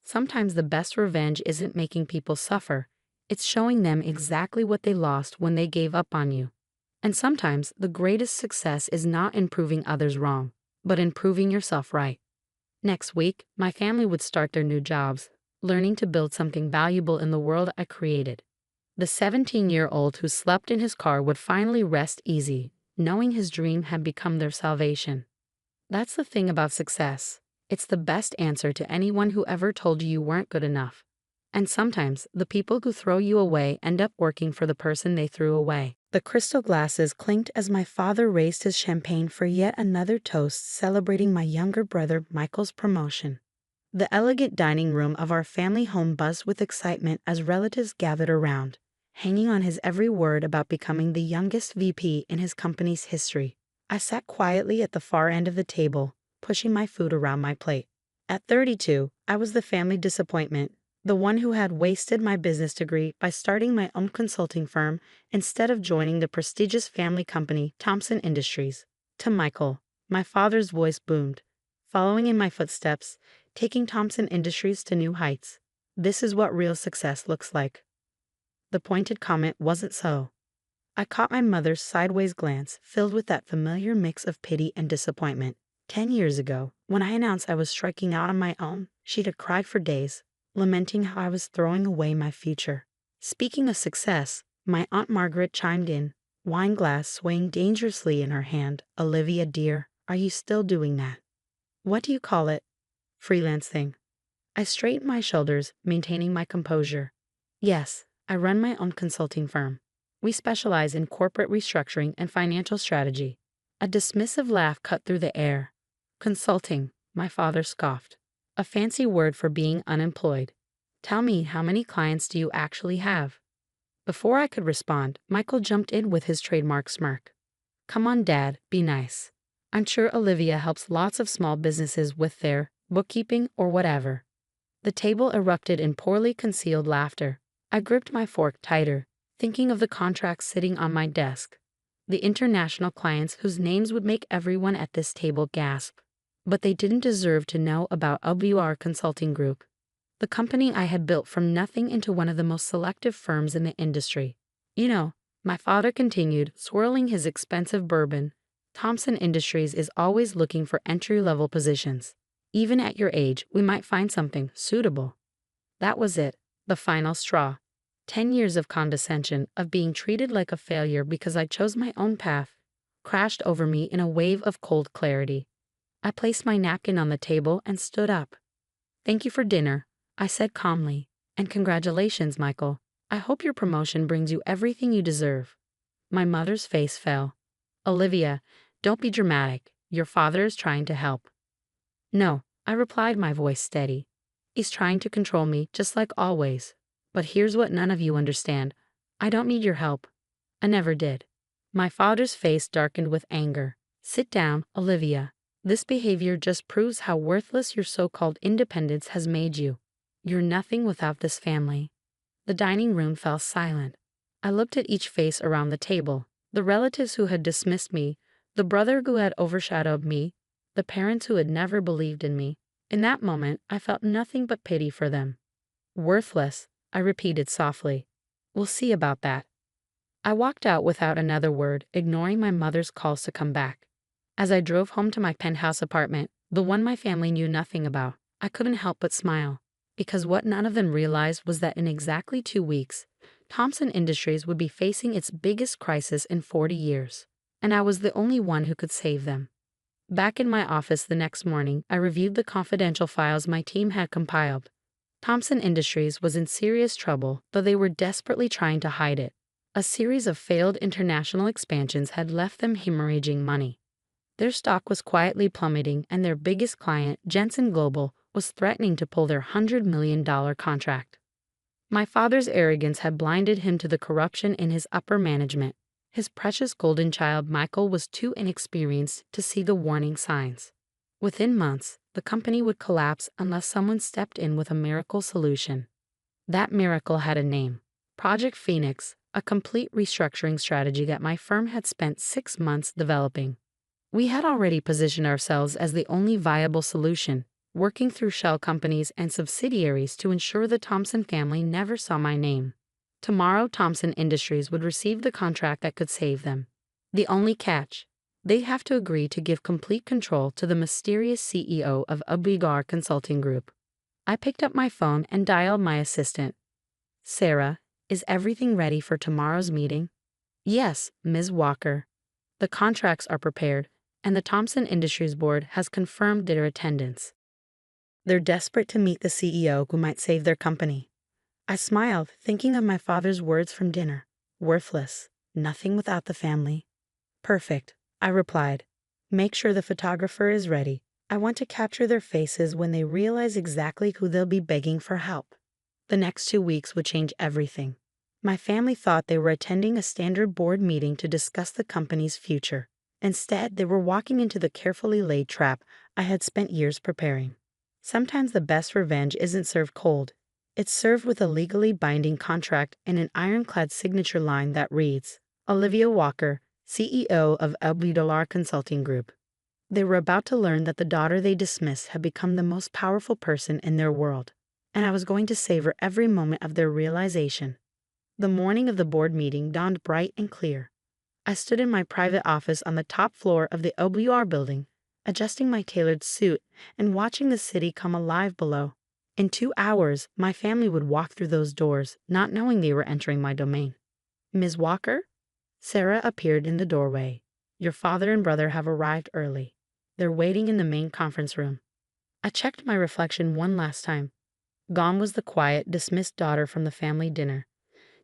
Sometimes the best revenge isn't making people suffer, it's showing them exactly what they lost when they gave up on you. And sometimes the greatest success is not in proving others wrong, but in proving yourself right. Next week, my family would start their new jobs, learning to build something valuable in the world I created. The 17-year-old who slept in his car would finally rest easy, knowing his dream had become their salvation. That's the thing about success. It's the best answer to anyone who ever told you weren't good enough. And sometimes, the people who throw you away end up working for the person they threw away. The crystal glasses clinked as my father raised his champagne for yet another toast celebrating my younger brother Michael's promotion. The elegant dining room of our family home buzzed with excitement as relatives gathered around, hanging on his every word about becoming the youngest VP in his company's history. I sat quietly at the far end of the table, pushing my food around my plate. At 32, I was the family disappointment, the one who had wasted my business degree by starting my own consulting firm instead of joining the prestigious family company Thompson Industries. To Michael, my father's voice boomed, following in my footsteps, taking Thompson Industries to new heights. "This is what real success looks like." The pointed comment wasn't so. I caught my mother's sideways glance, filled with that familiar mix of pity and disappointment. 10 years ago, when I announced I was striking out on my own, she'd have cried for days, lamenting how I was throwing away my future. Speaking of success, my Aunt Margaret chimed in, wine glass swaying dangerously in her hand. "Olivia, dear, are you still doing that?" "What do you call it?" "Freelancing." I straightened my shoulders, maintaining my composure. "Yes, I run my own consulting firm. We specialize in corporate restructuring and financial strategy." A dismissive laugh cut through the air. "Consulting," my father scoffed. "A fancy word for being unemployed. Tell me, how many clients do you actually have?" Before I could respond, Michael jumped in with his trademark smirk. "Come on, Dad, be nice. I'm sure Olivia helps lots of small businesses with their bookkeeping or whatever." The table erupted in poorly concealed laughter. I gripped my fork tighter, thinking of the contracts sitting on my desk. The international clients whose names would make everyone at this table gasp. But they didn't deserve to know about WR Consulting Group, the company I had built from nothing into one of the most selective firms in the industry. "You know," my father continued, swirling his expensive bourbon, "Thompson Industries is always looking for entry-level positions. Even at your age, we might find something suitable." That was it, the final straw. 10 years of condescension, of being treated like a failure because I chose my own path, crashed over me in a wave of cold clarity. I placed my napkin on the table and stood up. "Thank you for dinner," I said calmly, "and congratulations, Michael. I hope your promotion brings you everything you deserve." My mother's face fell. "Olivia, don't be dramatic. Your father is trying to help." "No," I replied, my voice steady. "He's trying to control me, just like always. But here's what none of you understand. I don't need your help. I never did." My father's face darkened with anger. "Sit down, Olivia. This behavior just proves how worthless your so-called independence has made you. You're nothing without this family." The dining room fell silent. I looked at each face around the table, the relatives who had dismissed me, the brother who had overshadowed me, the parents who had never believed in me. In that moment, I felt nothing but pity for them. "Worthless," I repeated softly. "We'll see about that." I walked out without another word, ignoring my mother's calls to come back. As I drove home to my penthouse apartment, the one my family knew nothing about, I couldn't help but smile. because what none of them realized was that in exactly 2 weeks, Thompson Industries would be facing its biggest crisis in 40 years, and I was the only one who could save them. Back in my office the next morning, I reviewed the confidential files my team had compiled. Thompson Industries was in serious trouble, though they were desperately trying to hide it. A series of failed international expansions had left them hemorrhaging money. Their stock was quietly plummeting, and their biggest client, Jensen Global, was threatening to pull their $100 million contract. My father's arrogance had blinded him to the corruption in his upper management. His precious golden child Michael was too inexperienced to see the warning signs. Within months, the company would collapse unless someone stepped in with a miracle solution. That miracle had a name: Project Phoenix, a complete restructuring strategy that my firm had spent 6 months developing. We had already positioned ourselves as the only viable solution, working through shell companies and subsidiaries to ensure the Thompson family never saw my name. Tomorrow, Thompson Industries would receive the contract that could save them. The only catch: they'd have to agree to give complete control to the mysterious CEO of Abigar Consulting Group. I picked up my phone and dialed my assistant. "Sarah, is everything ready for tomorrow's meeting?" "Yes, Ms. Walker. The contracts are prepared, and the Thompson Industries board has confirmed their attendance. They're desperate to meet the CEO who might save their company." I smiled, thinking of my father's words from dinner: worthless, nothing without the family. "Perfect," I replied. "Make sure the photographer is ready. I want to capture their faces when they realize exactly who they'll be begging for help." The next 2 weeks would change everything. My family thought they were attending a standard board meeting to discuss the company's future. Instead, they were walking into the carefully laid trap I had spent years preparing. Sometimes the best revenge isn't served cold. It's served with a legally binding contract and an ironclad signature line that reads, "Olivia Walker, CEO of Abigar Consulting Group." They were about to learn that the daughter they dismissed had become the most powerful person in their world, and I was going to savor every moment of their realization. The morning of the board meeting dawned bright and clear. I stood in my private office on the top floor of the OBR building, adjusting my tailored suit and watching the city come alive below. In 2 hours, my family would walk through those doors, not knowing they were entering my domain. "Ms. Walker?" Sarah appeared in the doorway. "Your father and brother have arrived early. They're waiting in the main conference room." I checked my reflection one last time. Gone was the quiet, dismissed daughter from the family dinner.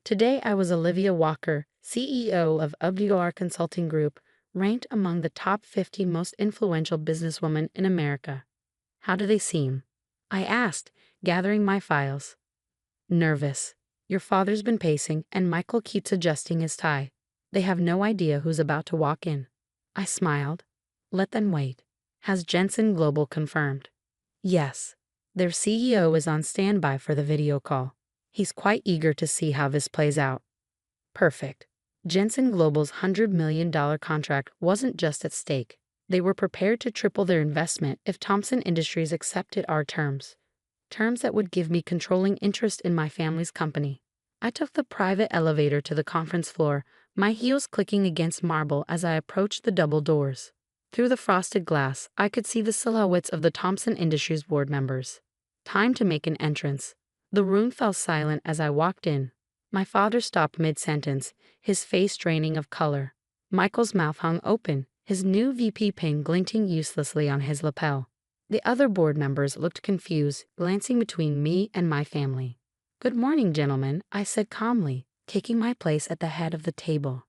Today I was Olivia Walker, CEO of Abigar Consulting Group, ranked among the top 50 most influential businesswomen in America. "How do they seem?" I asked, gathering my files. "Nervous. Your father's been pacing, and Michael keeps adjusting his tie. They have no idea who's about to walk in." I smiled. "Let them wait." "Has Jensen Global confirmed?" "Yes. Their CEO is on standby for the video call. He's quite eager to see how this plays out." Perfect. Jensen Global's $100 million contract wasn't just at stake. They were prepared to triple their investment if Thompson Industries accepted our terms. Terms that would give me controlling interest in my family's company. I took the private elevator to the conference floor, my heels clicking against marble as I approached the double doors. Through the frosted glass, I could see the silhouettes of the Thompson Industries board members. Time to make an entrance. The room fell silent as I walked in. My father stopped mid-sentence, his face draining of color. Michael's mouth hung open, his new VP pin glinting uselessly on his lapel. The other board members looked confused, glancing between me and my family. "Good morning, gentlemen," I said calmly, taking my place at the head of the table.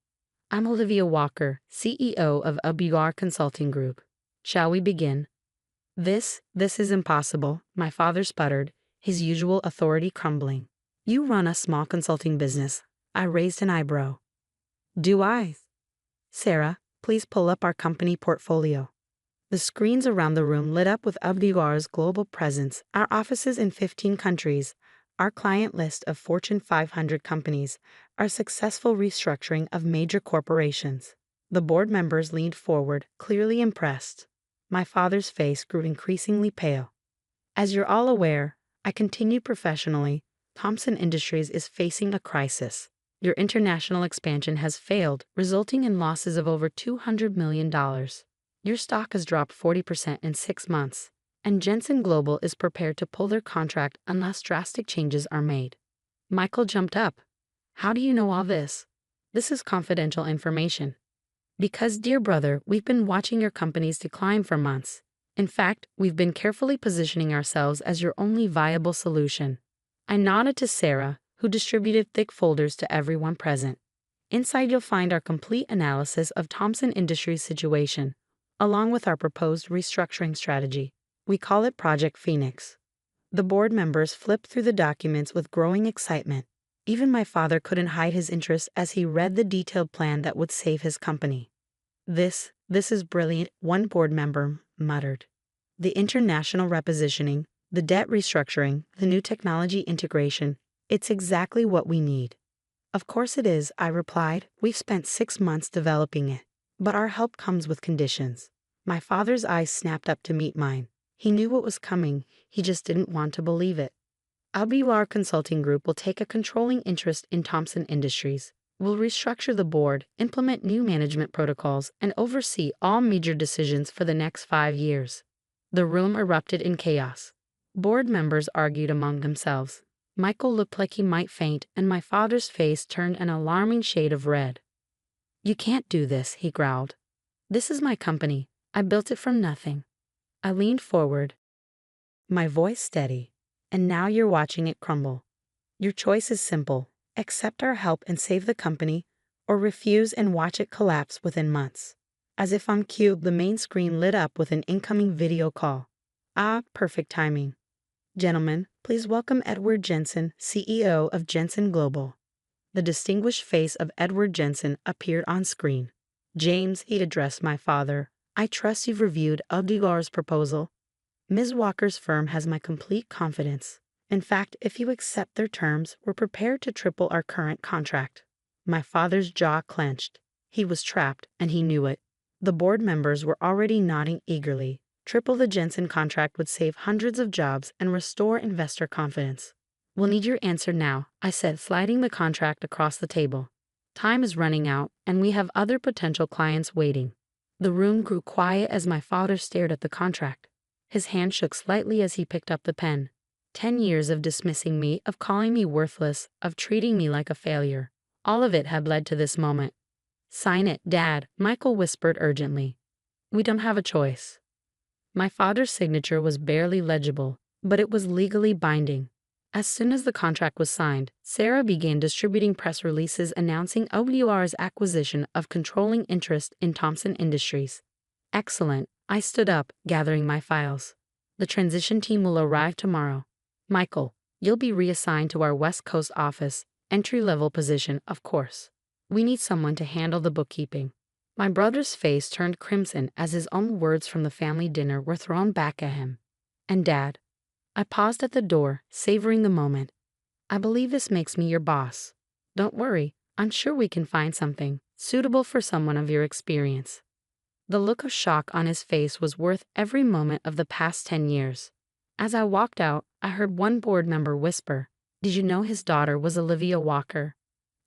"I'm Olivia Walker, CEO of Abigar Consulting Group. Shall we begin?" This is impossible," my father sputtered, his usual authority crumbling. "You run a small consulting business." I raised an eyebrow. "Do I?" "Sarah, please pull up our company portfolio." The screens around the room lit up with Abigar's global presence, our offices in 15 countries, our client list of Fortune 500 companies, our successful restructuring of major corporations. The board members leaned forward, clearly impressed. My father's face grew increasingly pale. "As you're all aware," I continued professionally, "Thompson Industries is facing a crisis. Your international expansion has failed, resulting in losses of over $200 million. Your stock has dropped 40% in 6 months, and Jensen Global is prepared to pull their contract unless drastic changes are made. Michael jumped up. How do you know all this? This is confidential information. Because, dear brother, we've been watching your company's decline for months. In fact, we've been carefully positioning ourselves as your only viable solution. I nodded to Sarah, who distributed thick folders to everyone present. Inside you'll find our complete analysis of Thomson Industries' situation, along with our proposed restructuring strategy. We call it Project Phoenix. The board members flipped through the documents with growing excitement. Even my father couldn't hide his interest as he read the detailed plan that would save his company. This is brilliant, one board member muttered. The international repositioning, the debt restructuring, the new technology integration, it's exactly what we need. Of course it is, I replied. We've spent 6 months developing it. But our help comes with conditions. My father's eyes snapped up to meet mine. He knew what was coming, he just didn't want to believe it. Our Consulting Group will take a controlling interest in Thomson Industries. We'll restructure the board, implement new management protocols, and oversee all major decisions for the next 5 years. The room erupted in chaos. Board members argued among themselves. Michael looked like he might faint, and my father's face turned an alarming shade of red. You can't do this, he growled. This is my company. I built it from nothing. I leaned forward, my voice steady. And now you're watching it crumble. Your choice is simple. Accept our help and save the company, or refuse and watch it collapse within months. As if on cue, the main screen lit up with an incoming video call. Ah, perfect timing. Gentlemen, please welcome Edward Jensen, CEO of Jensen Global. The distinguished face of Edward Jensen appeared on screen. James, he addressed my father, I trust you've reviewed Aldigar's proposal. Ms. Walker's firm has my complete confidence. In fact, if you accept their terms, we're prepared to triple our current contract. My father's jaw clenched. He was trapped, and he knew it. The board members were already nodding eagerly. Triple the Jensen contract would save hundreds of jobs and restore investor confidence. We'll need your answer now, I said, sliding the contract across the table. Time is running out, and we have other potential clients waiting. The room grew quiet as my father stared at the contract. His hand shook slightly as he picked up the pen. 10 years of dismissing me, of calling me worthless, of treating me like a failure. All of it had led to this moment. Sign it, Dad, Michael whispered urgently. We don't have a choice. My father's signature was barely legible, but it was legally binding. As soon as the contract was signed, Sarah began distributing press releases announcing OWR's acquisition of controlling interest in Thomson Industries. Excellent. I stood up, gathering my files. The transition team will arrive tomorrow. Michael, you'll be reassigned to our West Coast office, entry-level position, of course. We need someone to handle the bookkeeping. My brother's face turned crimson as his own words from the family dinner were thrown back at him. And Dad. I paused at the door, savoring the moment. I believe this makes me your boss. Don't worry, I'm sure we can find something suitable for someone of your experience. The look of shock on his face was worth every moment of the past 10 years. As I walked out, I heard one board member whisper, "Did you know his daughter was Olivia Walker?"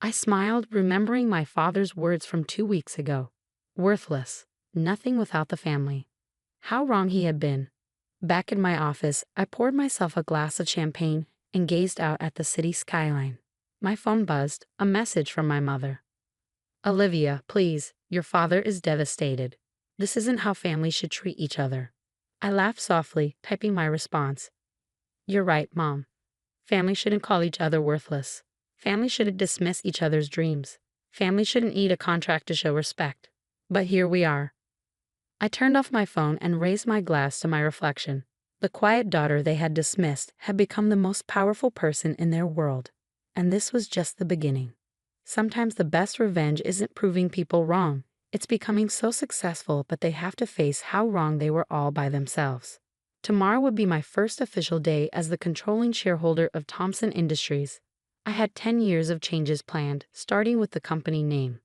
I smiled, remembering my father's words from 2 weeks ago. Worthless, nothing without the family. How wrong he had been. Back in my office, I poured myself a glass of champagne and gazed out at the city skyline. My phone buzzed, a message from my mother. Olivia, please, your father is devastated. This isn't how families should treat each other. I laughed softly, typing my response. You're right, Mom. Families shouldn't call each other worthless. Families shouldn't dismiss each other's dreams. Families shouldn't need a contract to show respect. But here we are. I turned off my phone and raised my glass to my reflection. The quiet daughter they had dismissed had become the most powerful person in their world. And this was just the beginning. Sometimes the best revenge isn't proving people wrong. It's becoming so successful that they have to face how wrong they were all by themselves. Tomorrow would be my first official day as the controlling shareholder of Thomson Industries. I had 10 years of changes planned, starting with the company name.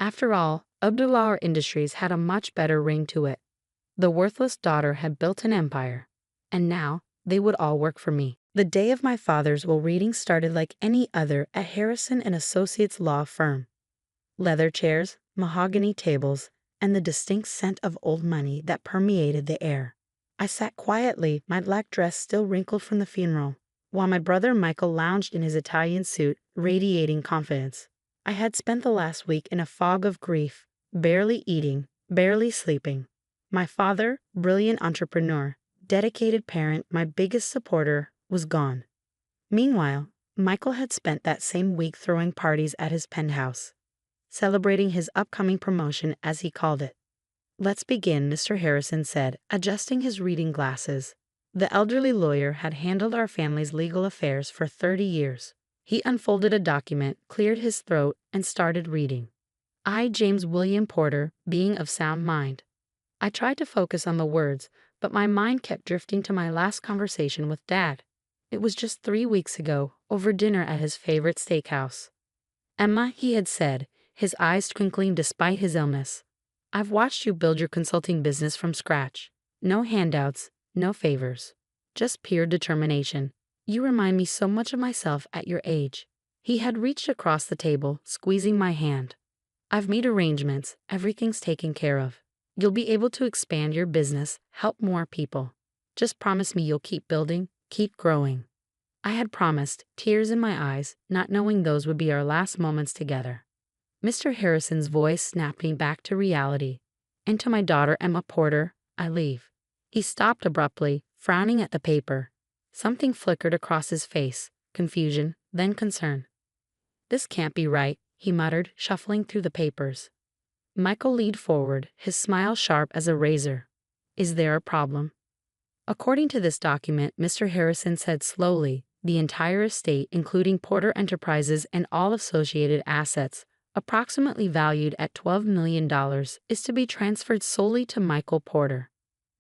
After all, Abdullah Industries had a much better ring to it. The worthless daughter had built an empire. And now, they would all work for me. The day of my father's will reading started like any other at Harrison & Associates law firm. Leather chairs, mahogany tables, and the distinct scent of old money that permeated the air. I sat quietly, my black dress still wrinkled from the funeral, while my brother Michael lounged in his Italian suit, radiating confidence. I had spent the last week in a fog of grief, barely eating, barely sleeping. My father, brilliant entrepreneur, dedicated parent, my biggest supporter, was gone. Meanwhile, Michael had spent that same week throwing parties at his penthouse, celebrating his upcoming promotion as he called it. "Let's begin," Mr. Harrison said, adjusting his reading glasses. The elderly lawyer had handled our family's legal affairs for 30 years. He unfolded a document, cleared his throat, and started reading. "I, James William Porter, being of sound mind." I tried to focus on the words, but my mind kept drifting to my last conversation with Dad. It was just 3 weeks ago, over dinner at his favorite steakhouse. "Emma," he had said, his eyes twinkling despite his illness, "I've watched you build your consulting business from scratch. No handouts, no favors. Just pure determination. You remind me so much of myself at your age." He had reached across the table, squeezing my hand. "I've made arrangements, everything's taken care of. You'll be able to expand your business, help more people. Just promise me you'll keep building, keep growing." I had promised, tears in my eyes, not knowing those would be our last moments together. Mr. Harrison's voice snapped me back to reality. "And to my daughter Emma Porter, I leave." He stopped abruptly, frowning at the paper. Something flickered across his face, confusion, then concern. "This can't be right," he muttered, shuffling through the papers. Michael leaned forward, his smile sharp as a razor. "Is there a problem?" "According to this document," Mr. Harrison said slowly, "the entire estate, including Porter Enterprises and all associated assets, approximately valued at $12 million, is to be transferred solely to Michael Porter."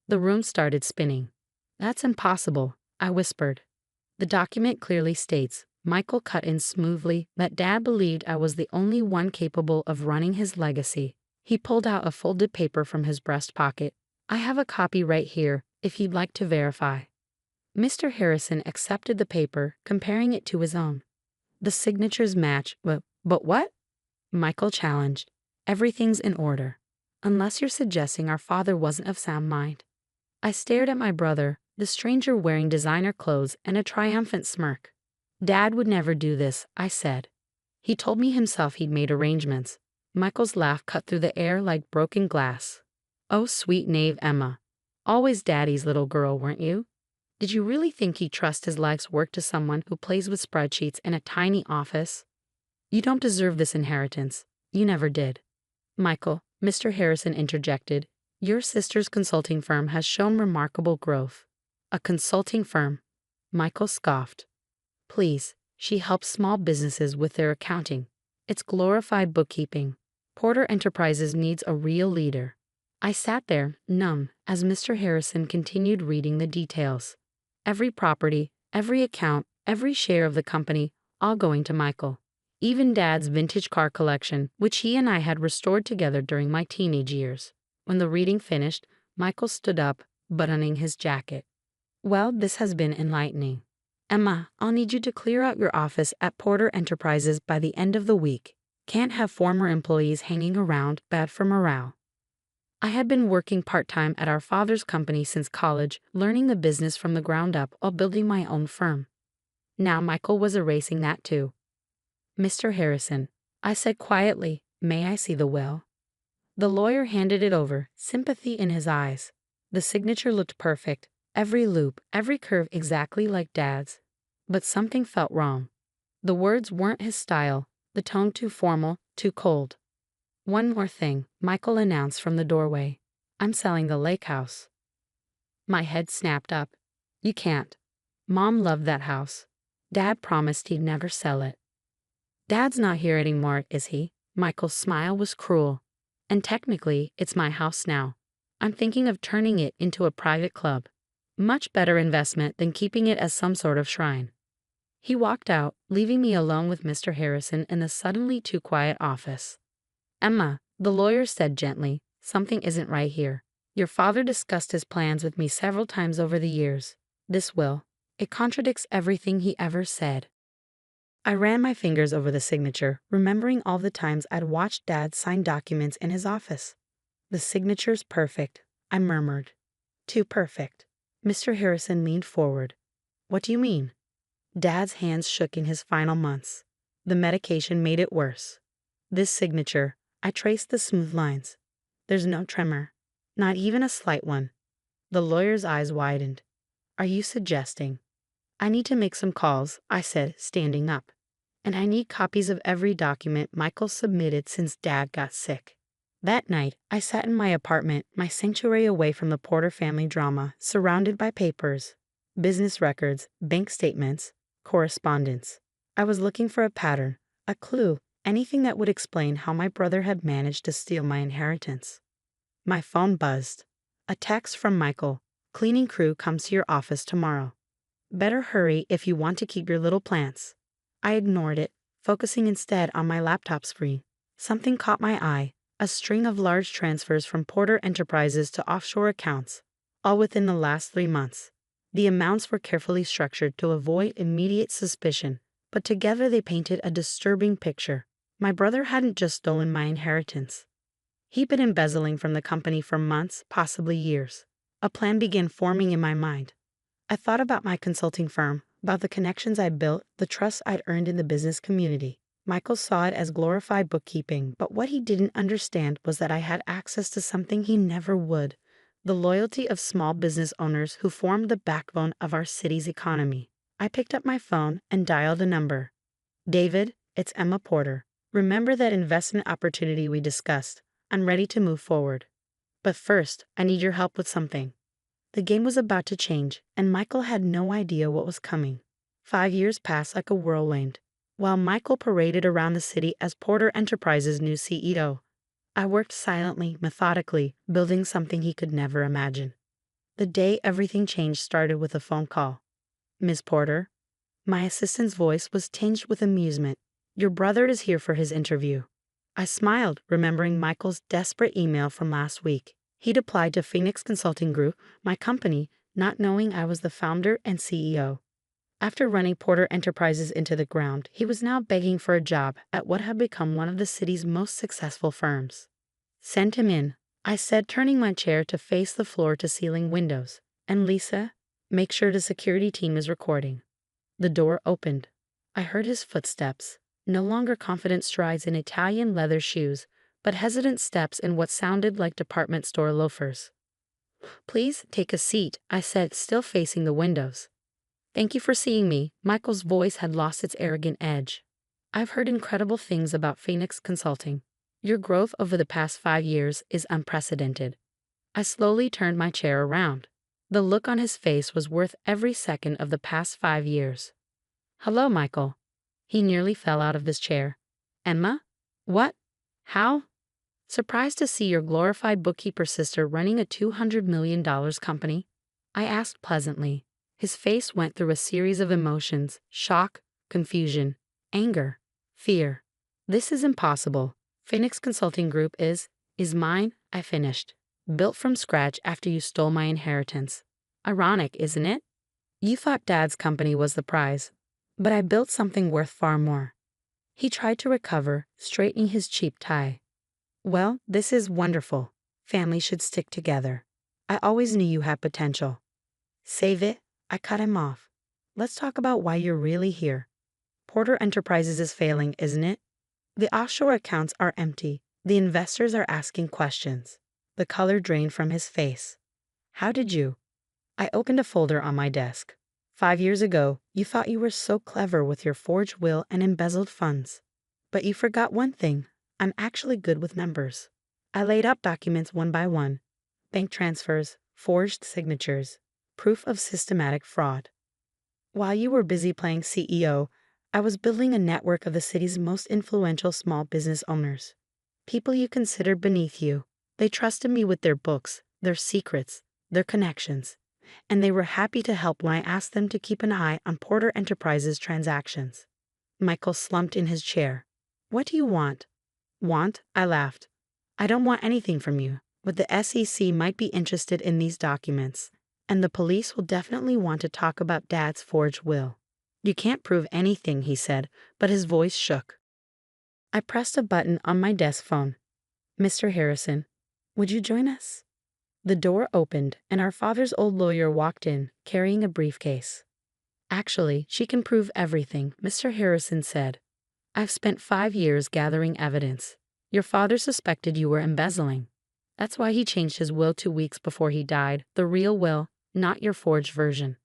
The room started spinning. "That's impossible," I whispered. "The document clearly states," Michael cut in smoothly, "that Dad believed I was the only one capable of running his legacy." He pulled out a folded paper from his breast pocket. "I have a copy right here, if you'd like to verify." Mr. Harrison accepted the paper, comparing it to his own. "The signatures match, but what?" Michael challenged. "Everything's in order. Unless you're suggesting our father wasn't of sound mind." I stared at my brother, the stranger wearing designer clothes and a triumphant smirk. "Dad would never do this," I said. "He told me himself he'd made arrangements." Michael's laugh cut through the air like broken glass. "Oh, sweet knave Emma. Always Daddy's little girl, weren't you? Did you really think he'd trust his life's work to someone who plays with spreadsheets in a tiny office? You don't deserve this inheritance. You never did." "Michael," Mr. Harrison interjected, "your sister's consulting firm has shown remarkable growth." "A consulting firm?" Michael scoffed. "Please, she helps small businesses with their accounting. It's glorified bookkeeping. Porter Enterprises needs a real leader." I sat there, numb, as Mr. Harrison continued reading the details. Every property, every account, every share of the company, all going to Michael. Even Dad's vintage car collection, which he and I had restored together during my teenage years. When the reading finished, Michael stood up, buttoning his jacket. "Well, this has been enlightening. Emma, I'll need you to clear out your office at Porter Enterprises by the end of the week. Can't have former employees hanging around, bad for morale." I had been working part-time at our father's company since college, learning the business from the ground up while building my own firm. Now Michael was erasing that too. "Mr. Harrison," I said quietly, "may I see the will?" The lawyer handed it over, sympathy in his eyes. The signature looked perfect, every loop, every curve exactly like Dad's. But something felt wrong. The words weren't his style, the tone too formal, too cold. "One more thing," Michael announced from the doorway. "I'm selling the lake house." My head snapped up. "You can't. Mom loved that house. Dad promised he'd never sell it." "Dad's not here anymore, is he?" Michael's smile was cruel. "And technically, it's my house now. I'm thinking of turning it into a private club. Much better investment than keeping it as some sort of shrine." He walked out, leaving me alone with Mr. Harrison in the suddenly too quiet office. "Emma," the lawyer said gently, "something isn't right here. Your father discussed his plans with me several times over the years. This will, it contradicts everything he ever said." I ran my fingers over the signature, remembering all the times I'd watched Dad sign documents in his office. "The signature's perfect," I murmured. "Too perfect." Mr. Harrison leaned forward. What do you mean? Dad's hands shook in his final months. The medication made it worse. This signature, I traced the smooth lines. There's no tremor. Not even a slight one. The lawyer's eyes widened. Are you suggesting? I need to make some calls, I said, standing up. And I need copies of every document Michael submitted since Dad got sick. That night, I sat in my apartment, my sanctuary away from the Porter family drama, surrounded by papers, business records, bank statements, correspondence. I was looking for a pattern, a clue, anything that would explain how my brother had managed to steal my inheritance. My phone buzzed. A text from Michael. Cleaning crew comes to your office tomorrow. Better hurry if you want to keep your little plants. I ignored it, focusing instead on my laptop screen. Something caught my eye, a string of large transfers from Porter Enterprises to offshore accounts, all within the last 3 months. The amounts were carefully structured to avoid immediate suspicion, but together they painted a disturbing picture. My brother hadn't just stolen my inheritance. He'd been embezzling from the company for months, possibly years. A plan began forming in my mind. I thought about my consulting firm, about the connections I'd built, the trust I'd earned in the business community. Michael saw it as glorified bookkeeping, but what he didn't understand was that I had access to something he never would: the loyalty of small business owners who formed the backbone of our city's economy. I picked up my phone and dialed a number. David, it's Emma Porter. Remember that investment opportunity we discussed? I'm ready to move forward. But first, I need your help with something. The game was about to change, and Michael had no idea what was coming. 5 years passed like a whirlwind. While Michael paraded around the city as Porter Enterprises' new CEO, I worked silently, methodically, building something he could never imagine. The day everything changed started with a phone call. Miss Porter? My assistant's voice was tinged with amusement. Your brother is here for his interview. I smiled, remembering Michael's desperate email from last week. He'd applied to Phoenix Consulting Group, my company, not knowing I was the founder and CEO. After running Porter Enterprises into the ground, he was now begging for a job at what had become one of the city's most successful firms. Send him in, I said, turning my chair to face the floor-to-ceiling windows. And Lisa, make sure the security team is recording. The door opened. I heard his footsteps, no longer confident strides in Italian leather shoes, but hesitant steps in what sounded like department store loafers. Please take a seat, I said, still facing the windows. Thank you for seeing me. Michael's voice had lost its arrogant edge. I've heard incredible things about Phoenix Consulting. Your growth over the past 5 years is unprecedented. I slowly turned my chair around. The look on his face was worth every second of the past 5 years. Hello, Michael. He nearly fell out of his chair. Emma? What? How? Surprised to see your glorified bookkeeper sister running a $200 million company? I asked pleasantly. His face went through a series of emotions: shock, confusion, anger, fear. This is impossible. Phoenix Consulting Group is mine, I finished. Built from scratch after you stole my inheritance. Ironic, isn't it? You thought Dad's company was the prize, but I built something worth far more. He tried to recover, straightening his cheap tie. Well, this is wonderful. Families should stick together. I always knew you had potential. Save it, I cut him off. Let's talk about why you're really here. Porter Enterprises is failing, isn't it? The offshore accounts are empty. The investors are asking questions. The color drained from his face. How did you? I opened a folder on my desk. 5 years ago, you thought you were so clever with your forged will and embezzled funds. But you forgot one thing. I'm actually good with numbers. I laid out documents one by one. Bank transfers, forged signatures, proof of systematic fraud. While you were busy playing CEO, I was building a network of the city's most influential small business owners. People you considered beneath you. They trusted me with their books, their secrets, their connections, and they were happy to help when I asked them to keep an eye on Porter Enterprises transactions. Michael slumped in his chair. What do you want? Want? I laughed. I don't want anything from you, but the SEC might be interested in these documents, and the police will definitely want to talk about Dad's forged will. You can't prove anything, he said, but his voice shook. I pressed a button on my desk phone. Mr. Harrison, would you join us? The door opened, and our father's old lawyer walked in, carrying a briefcase. "Actually, she can prove everything," Mr. Harrison said. "I've spent 5 years gathering evidence. Your father suspected you were embezzling. That's why he changed his will 2 weeks before he died, the real will, not your forged version."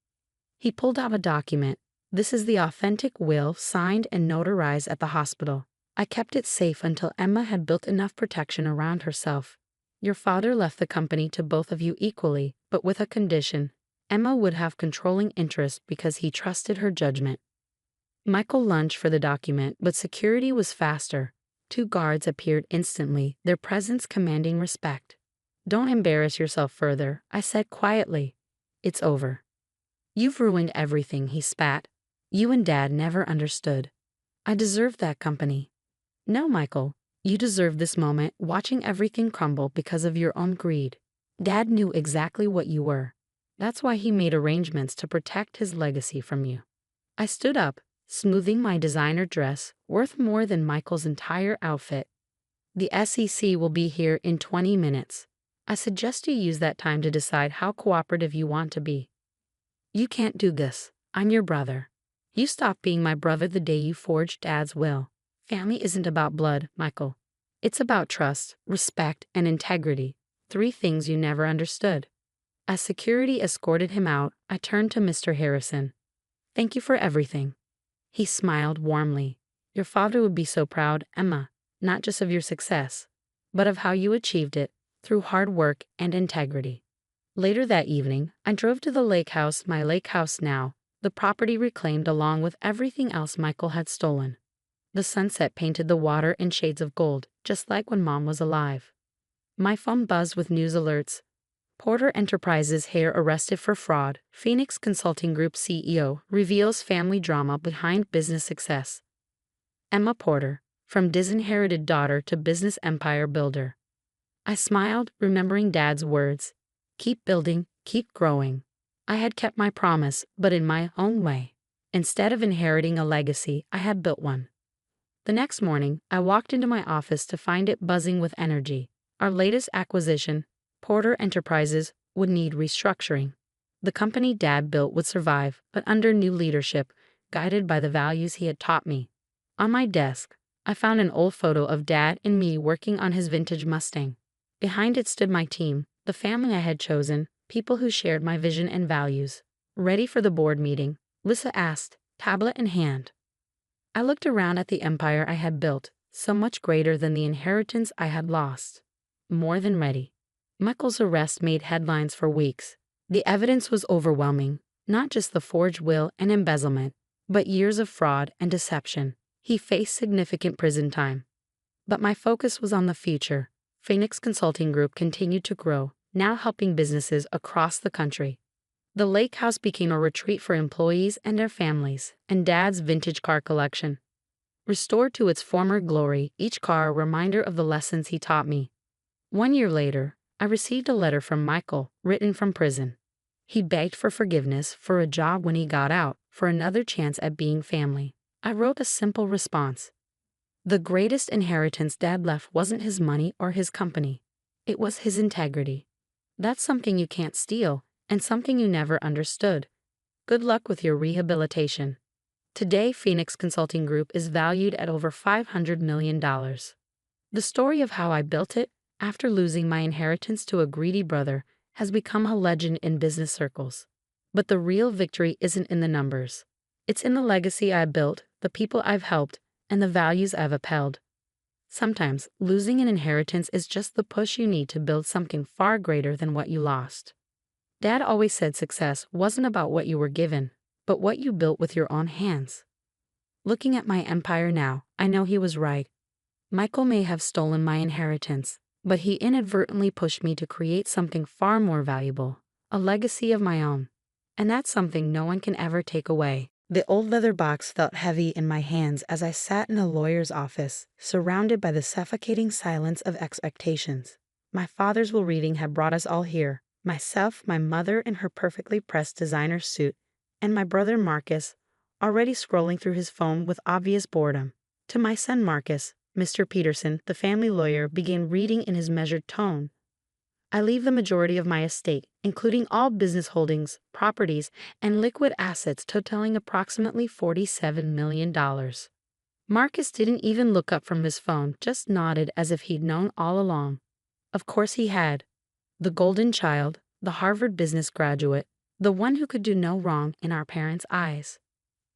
He pulled out a document. "This is the authentic will, signed and notarized at the hospital. I kept it safe until Emma had built enough protection around herself. Your father left the company to both of you equally, but with a condition. Emma would have controlling interest because he trusted her judgment." Michael lunged for the document, but security was faster. 2 guards appeared instantly, their presence commanding respect. "Don't embarrass yourself further," I said quietly. "It's over." "You've ruined everything," he spat. "You and Dad never understood. I deserved that company." "No, Michael. You deserve this moment, watching everything crumble because of your own greed. Dad knew exactly what you were. That's why he made arrangements to protect his legacy from you." I stood up, smoothing my designer dress, worth more than Michael's entire outfit. "The SEC will be here in 20 minutes. I suggest you use that time to decide how cooperative you want to be." "You can't do this. I'm your brother. You stopped being my brother the day you forged Dad's will. Family isn't about blood, Michael. It's about trust, respect, and integrity. 3 things you never understood." As security escorted him out, I turned to Mr. Harrison. "Thank you for everything." He smiled warmly. "Your father would be so proud, Emma, not just of your success, but of how you achieved it, through hard work and integrity." Later that evening, I drove to the lake house, my lake house now, the property reclaimed along with everything else Michael had stolen. The sunset painted the water in shades of gold, just like when Mom was alive. My phone buzzed with news alerts. Porter Enterprises hair arrested for fraud. Phoenix Consulting Group CEO reveals family drama behind business success. Emma Porter, from disinherited daughter to business empire builder. I smiled, remembering Dad's words. Keep building, keep growing. I had kept my promise, but in my own way. Instead of inheriting a legacy, I had built one. The next morning, I walked into my office to find it buzzing with energy. Our latest acquisition, Porter Enterprises, would need restructuring. The company Dad built would survive, but under new leadership, guided by the values he had taught me. On my desk, I found an old photo of Dad and me working on his vintage Mustang. Behind it stood my team, the family I had chosen, people who shared my vision and values. Ready for the board meeting, Lisa asked, tablet in hand. I looked around at the empire I had built, so much greater than the inheritance I had lost. More than ready. Michael's arrest made headlines for weeks. The evidence was overwhelming, not just the forged will and embezzlement, but years of fraud and deception. He faced significant prison time. But my focus was on the future. Phoenix Consulting Group continued to grow, now helping businesses across the country. The lake house became a retreat for employees and their families, and Dad's vintage car collection. Restored to its former glory, each car a reminder of the lessons he taught me. 1 year later, I received a letter from Michael, written from prison. He begged for forgiveness, for a job when he got out, for another chance at being family. I wrote a simple response. The greatest inheritance Dad left wasn't his money or his company. It was his integrity. That's something you can't steal, and something you never understood. Good luck with your rehabilitation. Today, Phoenix Consulting Group is valued at over $500 million. The story of how I built it, after losing my inheritance to a greedy brother, has become a legend in business circles. But the real victory isn't in the numbers. It's in the legacy I built, the people I've helped, and the values I've upheld. Sometimes, losing an inheritance is just the push you need to build something far greater than what you lost. Dad always said success wasn't about what you were given, but what you built with your own hands. Looking at my empire now, I know he was right. Michael may have stolen my inheritance, but he inadvertently pushed me to create something far more valuable, a legacy of my own. And that's something no one can ever take away. The old leather box felt heavy in my hands as I sat in a lawyer's office, surrounded by the suffocating silence of expectations. My father's will reading had brought us all here. Myself, my mother in her perfectly pressed designer suit, and my brother Marcus, already scrolling through his phone with obvious boredom. To my son Marcus, Mr. Peterson, the family lawyer, began reading in his measured tone. I leave the majority of my estate, including all business holdings, properties, and liquid assets totaling approximately $47 million. Marcus didn't even look up from his phone, just nodded as if he'd known all along. Of course he had. The golden child, the Harvard business graduate, the one who could do no wrong in our parents' eyes.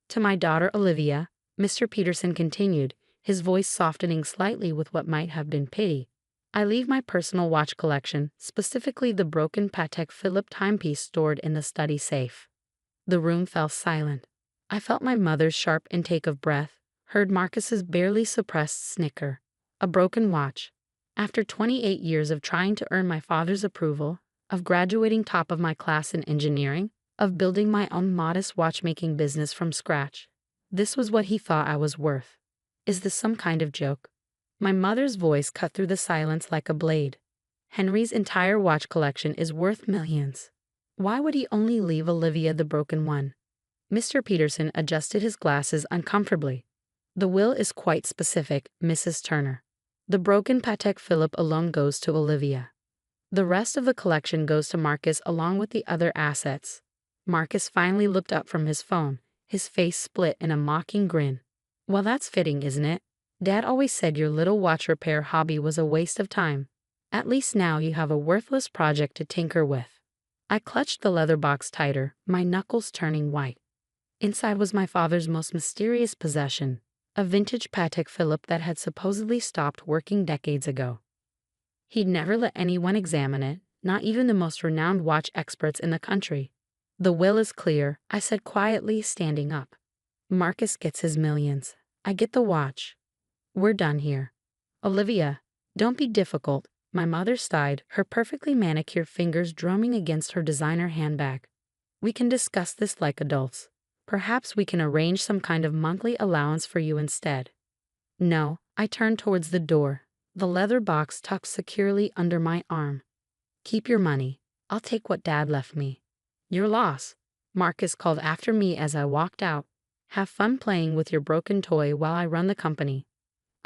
To my daughter Olivia, Mr. Peterson continued, his voice softening slightly with what might have been pity. I leave my personal watch collection, specifically the broken Patek Philippe timepiece stored in the study safe. The room fell silent. I felt my mother's sharp intake of breath, heard Marcus's barely suppressed snicker. A broken watch. After 28 years of trying to earn my father's approval, of graduating top of my class in engineering, of building my own modest watchmaking business from scratch, this was what he thought I was worth. Is this some kind of joke? My mother's voice cut through the silence like a blade. Henry's entire watch collection is worth millions. Why would he only leave Olivia the broken one? Mr. Peterson adjusted his glasses uncomfortably. The will is quite specific, Mrs. Turner. The broken Patek Philippe alone goes to Olivia. The rest of the collection goes to Marcus along with the other assets. Marcus finally looked up from his phone, his face split in a mocking grin. Well, that's fitting, isn't it? Dad always said your little watch repair hobby was a waste of time. At least now you have a worthless project to tinker with. I clutched the leather box tighter, my knuckles turning white. Inside was my father's most mysterious possession, a vintage Patek Philippe that had supposedly stopped working decades ago. He'd never let anyone examine it, not even the most renowned watch experts in the country. The will is clear, I said quietly, standing up. Marcus gets his millions. I get the watch. We're done here. Olivia, don't be difficult, my mother sighed, her perfectly manicured fingers drumming against her designer handbag. We can discuss this like adults. Perhaps we can arrange some kind of monthly allowance for you instead. No, I turned towards the door, the leather box tucked securely under my arm. Keep your money. I'll take what Dad left me. Your loss, Marcus called after me as I walked out. Have fun playing with your broken toy while I run the company.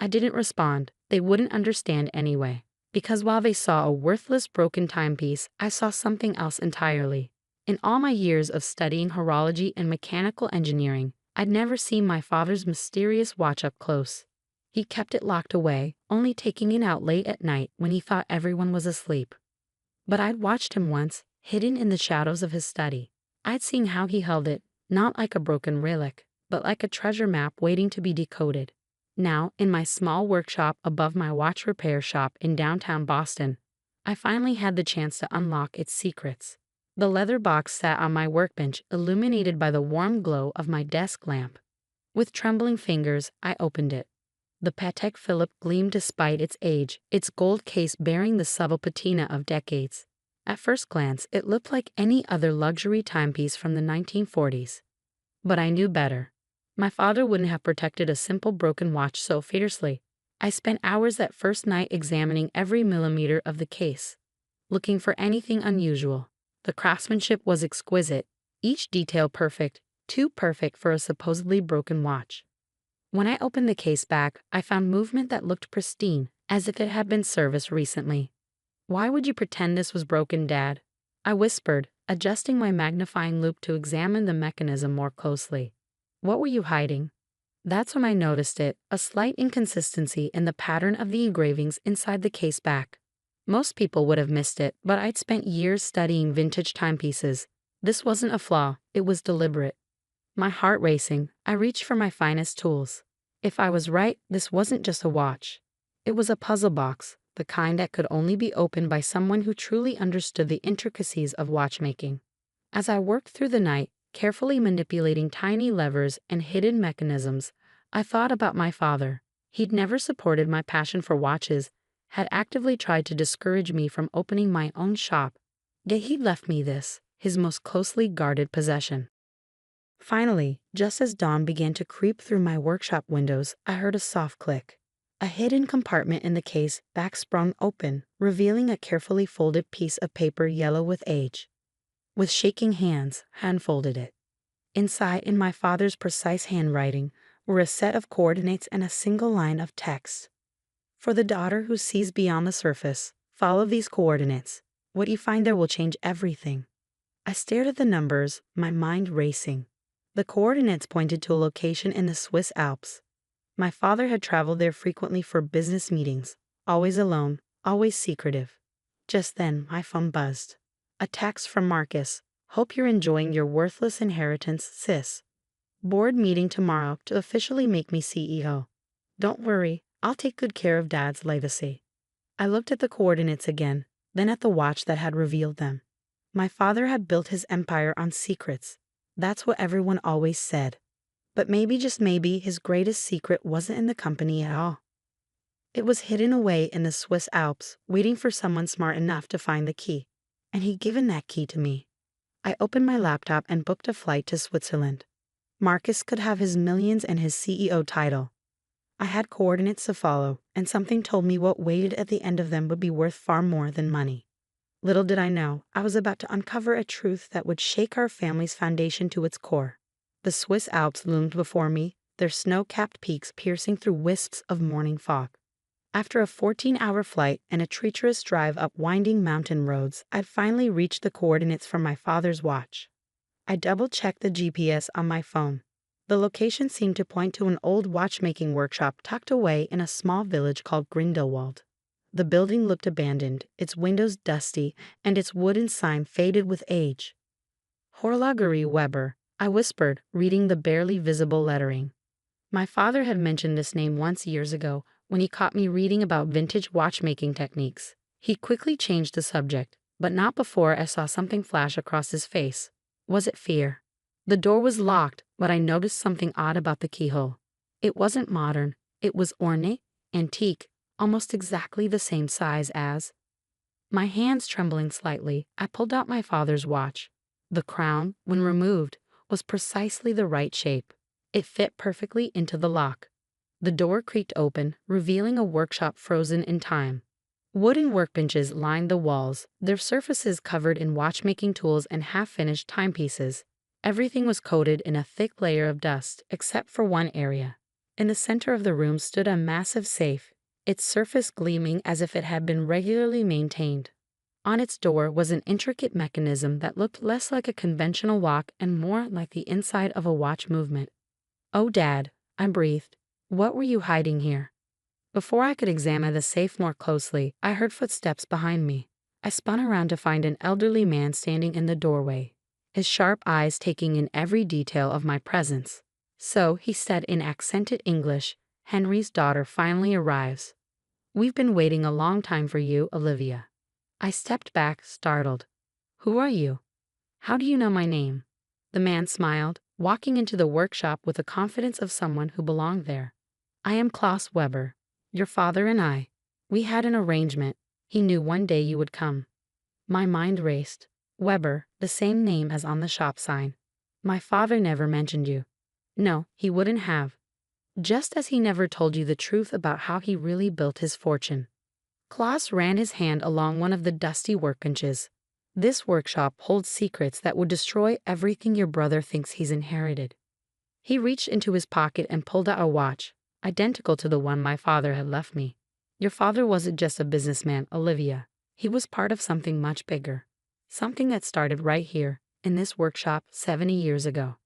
I didn't respond. They wouldn't understand anyway. Because while they saw a worthless broken timepiece, I saw something else entirely. In all my years of studying horology and mechanical engineering, I'd never seen my father's mysterious watch up close. He kept it locked away, only taking it out late at night when he thought everyone was asleep. But I'd watched him once, hidden in the shadows of his study. I'd seen how he held it, not like a broken relic, but like a treasure map waiting to be decoded. Now, in my small workshop above my watch repair shop in downtown Boston, I finally had the chance to unlock its secrets. The leather box sat on my workbench, illuminated by the warm glow of my desk lamp. With trembling fingers, I opened it. The Patek Philippe gleamed despite its age, its gold case bearing the subtle patina of decades. At first glance, it looked like any other luxury timepiece from the 1940s. But I knew better. My father wouldn't have protected a simple broken watch so fiercely. I spent hours that first night examining every millimeter of the case, looking for anything unusual. The craftsmanship was exquisite, each detail perfect, too perfect for a supposedly broken watch. When I opened the case back, I found movement that looked pristine, as if it had been serviced recently. Why would you pretend this was broken, Dad? I whispered, adjusting my magnifying loupe to examine the mechanism more closely. What were you hiding? That's when I noticed it, a slight inconsistency in the pattern of the engravings inside the case back. Most people would have missed it, but I'd spent years studying vintage timepieces. This wasn't a flaw, it was deliberate. My heart racing, I reached for my finest tools. If I was right, this wasn't just a watch. It was a puzzle box, the kind that could only be opened by someone who truly understood the intricacies of watchmaking. As I worked through the night, carefully manipulating tiny levers and hidden mechanisms, I thought about my father. He'd never supported my passion for watches, had actively tried to discourage me from opening my own shop, yet he'd left me this, his most closely guarded possession. Finally, just as dawn began to creep through my workshop windows, I heard a soft click. A hidden compartment in the case back sprung open, revealing a carefully folded piece of paper yellow with age. With shaking hands, I unfolded it. Inside, in my father's precise handwriting, were a set of coordinates and a single line of text. For the daughter who sees beyond the surface, follow these coordinates. What you find there will change everything. I stared at the numbers, my mind racing. The coordinates pointed to a location in the Swiss Alps. My father had traveled there frequently for business meetings, always alone, always secretive. Just then, my phone buzzed. A text from Marcus. Hope you're enjoying your worthless inheritance, sis. Board meeting tomorrow to officially make me CEO. Don't worry, I'll take good care of Dad's legacy. I looked at the coordinates again, then at the watch that had revealed them. My father had built his empire on secrets. That's what everyone always said. But maybe, just maybe, his greatest secret wasn't in the company at all. It was hidden away in the Swiss Alps, waiting for someone smart enough to find the key. And he'd given that key to me. I opened my laptop and booked a flight to Switzerland. Marcus could have his millions and his CEO title. I had coordinates to follow, and something told me what waited at the end of them would be worth far more than money. Little did I know, I was about to uncover a truth that would shake our family's foundation to its core. The Swiss Alps loomed before me, their snow-capped peaks piercing through wisps of morning fog. After a 14-hour flight and a treacherous drive up winding mountain roads, I'd finally reached the coordinates from my father's watch. I double-checked the GPS on my phone. The location seemed to point to an old watchmaking workshop tucked away in a small village called Grindelwald. The building looked abandoned, its windows dusty, and its wooden sign faded with age. Horlogerie Weber, I whispered, reading the barely visible lettering. My father had mentioned this name once years ago when he caught me reading about vintage watchmaking techniques. He quickly changed the subject, but not before I saw something flash across his face. Was it fear? The door was locked, but I noticed something odd about the keyhole. It wasn't modern, it was ornate, antique, almost exactly the same size as. My hands trembling slightly, I pulled out my father's watch. The crown, when removed, was precisely the right shape. It fit perfectly into the lock. The door creaked open, revealing a workshop frozen in time. Wooden workbenches lined the walls, their surfaces covered in watchmaking tools and half-finished timepieces. Everything was coated in a thick layer of dust, except for one area. In the center of the room stood a massive safe, its surface gleaming as if it had been regularly maintained. On its door was an intricate mechanism that looked less like a conventional lock and more like the inside of a watch movement. "Oh, Dad," I breathed. "What were you hiding here?" Before I could examine the safe more closely, I heard footsteps behind me. I spun around to find an elderly man standing in the doorway, his sharp eyes taking in every detail of my presence. "So," he said in accented English, "Henry's daughter finally arrives. We've been waiting a long time for you, Olivia." I stepped back, startled. "Who are you? How do you know my name?" The man smiled, walking into the workshop with the confidence of someone who belonged there. "I am Klaus Weber. Your father and I. We had an arrangement. He knew one day you would come." My mind raced. Weber, the same name as on the shop sign. "My father never mentioned you." "No, he wouldn't have. Just as he never told you the truth about how he really built his fortune." Klaus ran his hand along one of the dusty workbenches. "This workshop holds secrets that would destroy everything your brother thinks he's inherited." He reached into his pocket and pulled out a watch, identical to the one my father had left me. "Your father wasn't just a businessman, Olivia. He was part of something much bigger. Something that started right here, in this workshop 70 years ago."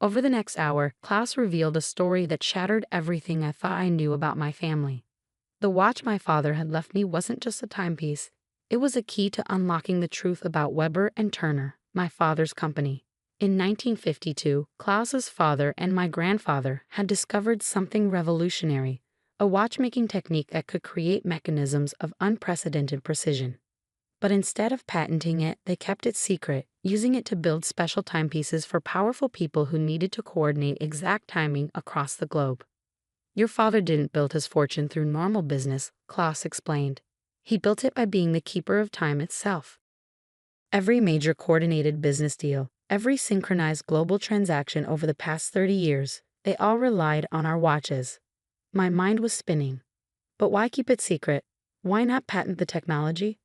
Over the next hour, Klaus revealed a story that shattered everything I thought I knew about my family. The watch my father had left me wasn't just a timepiece. It was a key to unlocking the truth about Weber and Turner, my father's company. In 1952, Klaus's father and my grandfather had discovered something revolutionary, a watchmaking technique that could create mechanisms of unprecedented precision. But instead of patenting it, they kept it secret, using it to build special timepieces for powerful people who needed to coordinate exact timing across the globe. "Your father didn't build his fortune through normal business," Klaus explained. "He built it by being the keeper of time itself." Every major coordinated business deal, every synchronized global transaction over the past 30 years, they all relied on our watches. My mind was spinning. But why keep it secret? Why not patent the technology?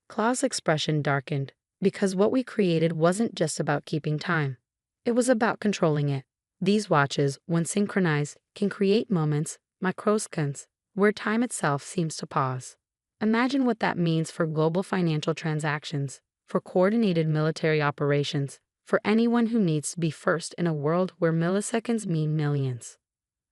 Klaus' expression darkened, because what we created wasn't just about keeping time. It was about controlling it. These watches, when synchronized, can create moments, microseconds, where time itself seems to pause. Imagine what that means for global financial transactions, for coordinated military operations, for anyone who needs to be first in a world where milliseconds mean millions.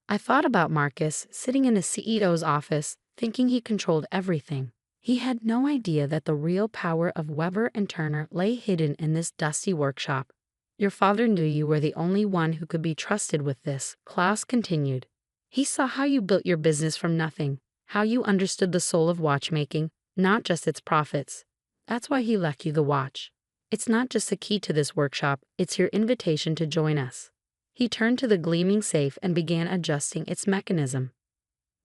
I thought about Marcus sitting in a CEO's office, thinking he controlled everything. He had no idea that the real power of Weber and Turner lay hidden in this dusty workshop. Your father knew you were the only one who could be trusted with this, Klaus continued. He saw how you built your business from nothing, how you understood the soul of watchmaking, not just its profits. That's why he left you the watch. It's not just a key to this workshop, it's your invitation to join us. He turned to the gleaming safe and began adjusting its mechanism.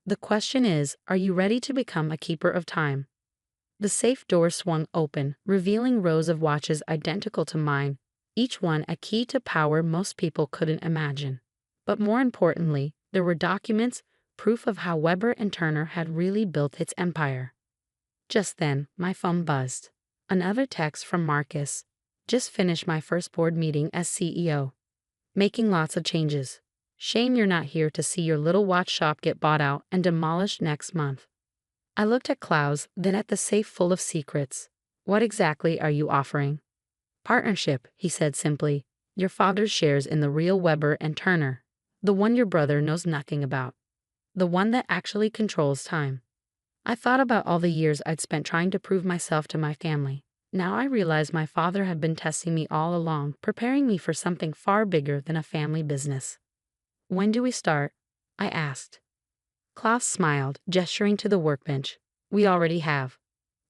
The question is, are you ready to become a keeper of time? The safe door swung open, revealing rows of watches identical to mine, each one a key to power most people couldn't imagine. But more importantly, there were documents, proof of how Weber and Turner had really built its empire. Just then, my phone buzzed. Another text from Marcus. Just finished my first board meeting as CEO. Making lots of changes. Shame you're not here to see your little watch shop get bought out and demolished next month. I looked at Klaus, then at the safe full of secrets. What exactly are you offering? Partnership, he said simply. Your father's shares in the real Weber and Turner. The one your brother knows nothing about. The one that actually controls time. I thought about all the years I'd spent trying to prove myself to my family. Now I realized my father had been testing me all along, preparing me for something far bigger than a family business. When do we start? I asked. Klaus smiled, gesturing to the workbench. We already have.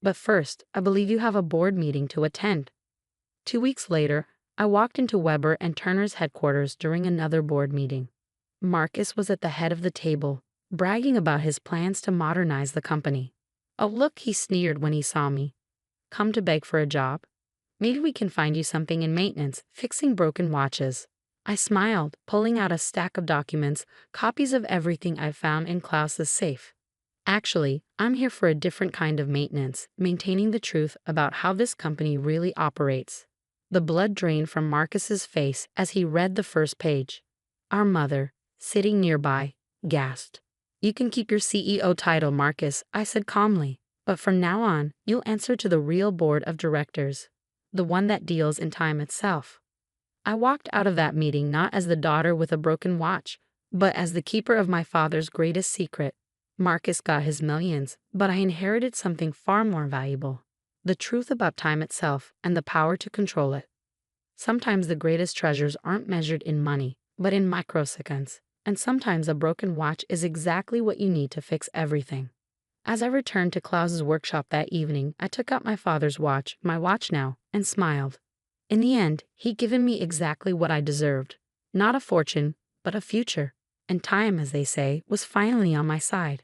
But first, I believe you have a board meeting to attend. 2 weeks later, I walked into Weber and Turner's headquarters during another board meeting. Marcus was at the head of the table, bragging about his plans to modernize the company. Oh look, he sneered when he saw me. Come to beg for a job? Maybe we can find you something in maintenance, fixing broken watches. I smiled, pulling out a stack of documents, copies of everything I found in Klaus's safe. Actually, I'm here for a different kind of maintenance, maintaining the truth about how this company really operates. The blood drained from Marcus's face as he read the first page. Our mother, sitting nearby, gasped. You can keep your CEO title, Marcus, I said calmly. But from now on, you'll answer to the real board of directors, the one that deals in time itself. I walked out of that meeting not as the daughter with a broken watch, but as the keeper of my father's greatest secret. Marcus got his millions, but I inherited something far more valuable. The truth about time itself and the power to control it. Sometimes the greatest treasures aren't measured in money, but in microseconds, and sometimes a broken watch is exactly what you need to fix everything. As I returned to Klaus's workshop that evening, I took out my father's watch, my watch now, and smiled. In the end, he'd given me exactly what I deserved. Not a fortune, but a future. And time, as they say, was finally on my side.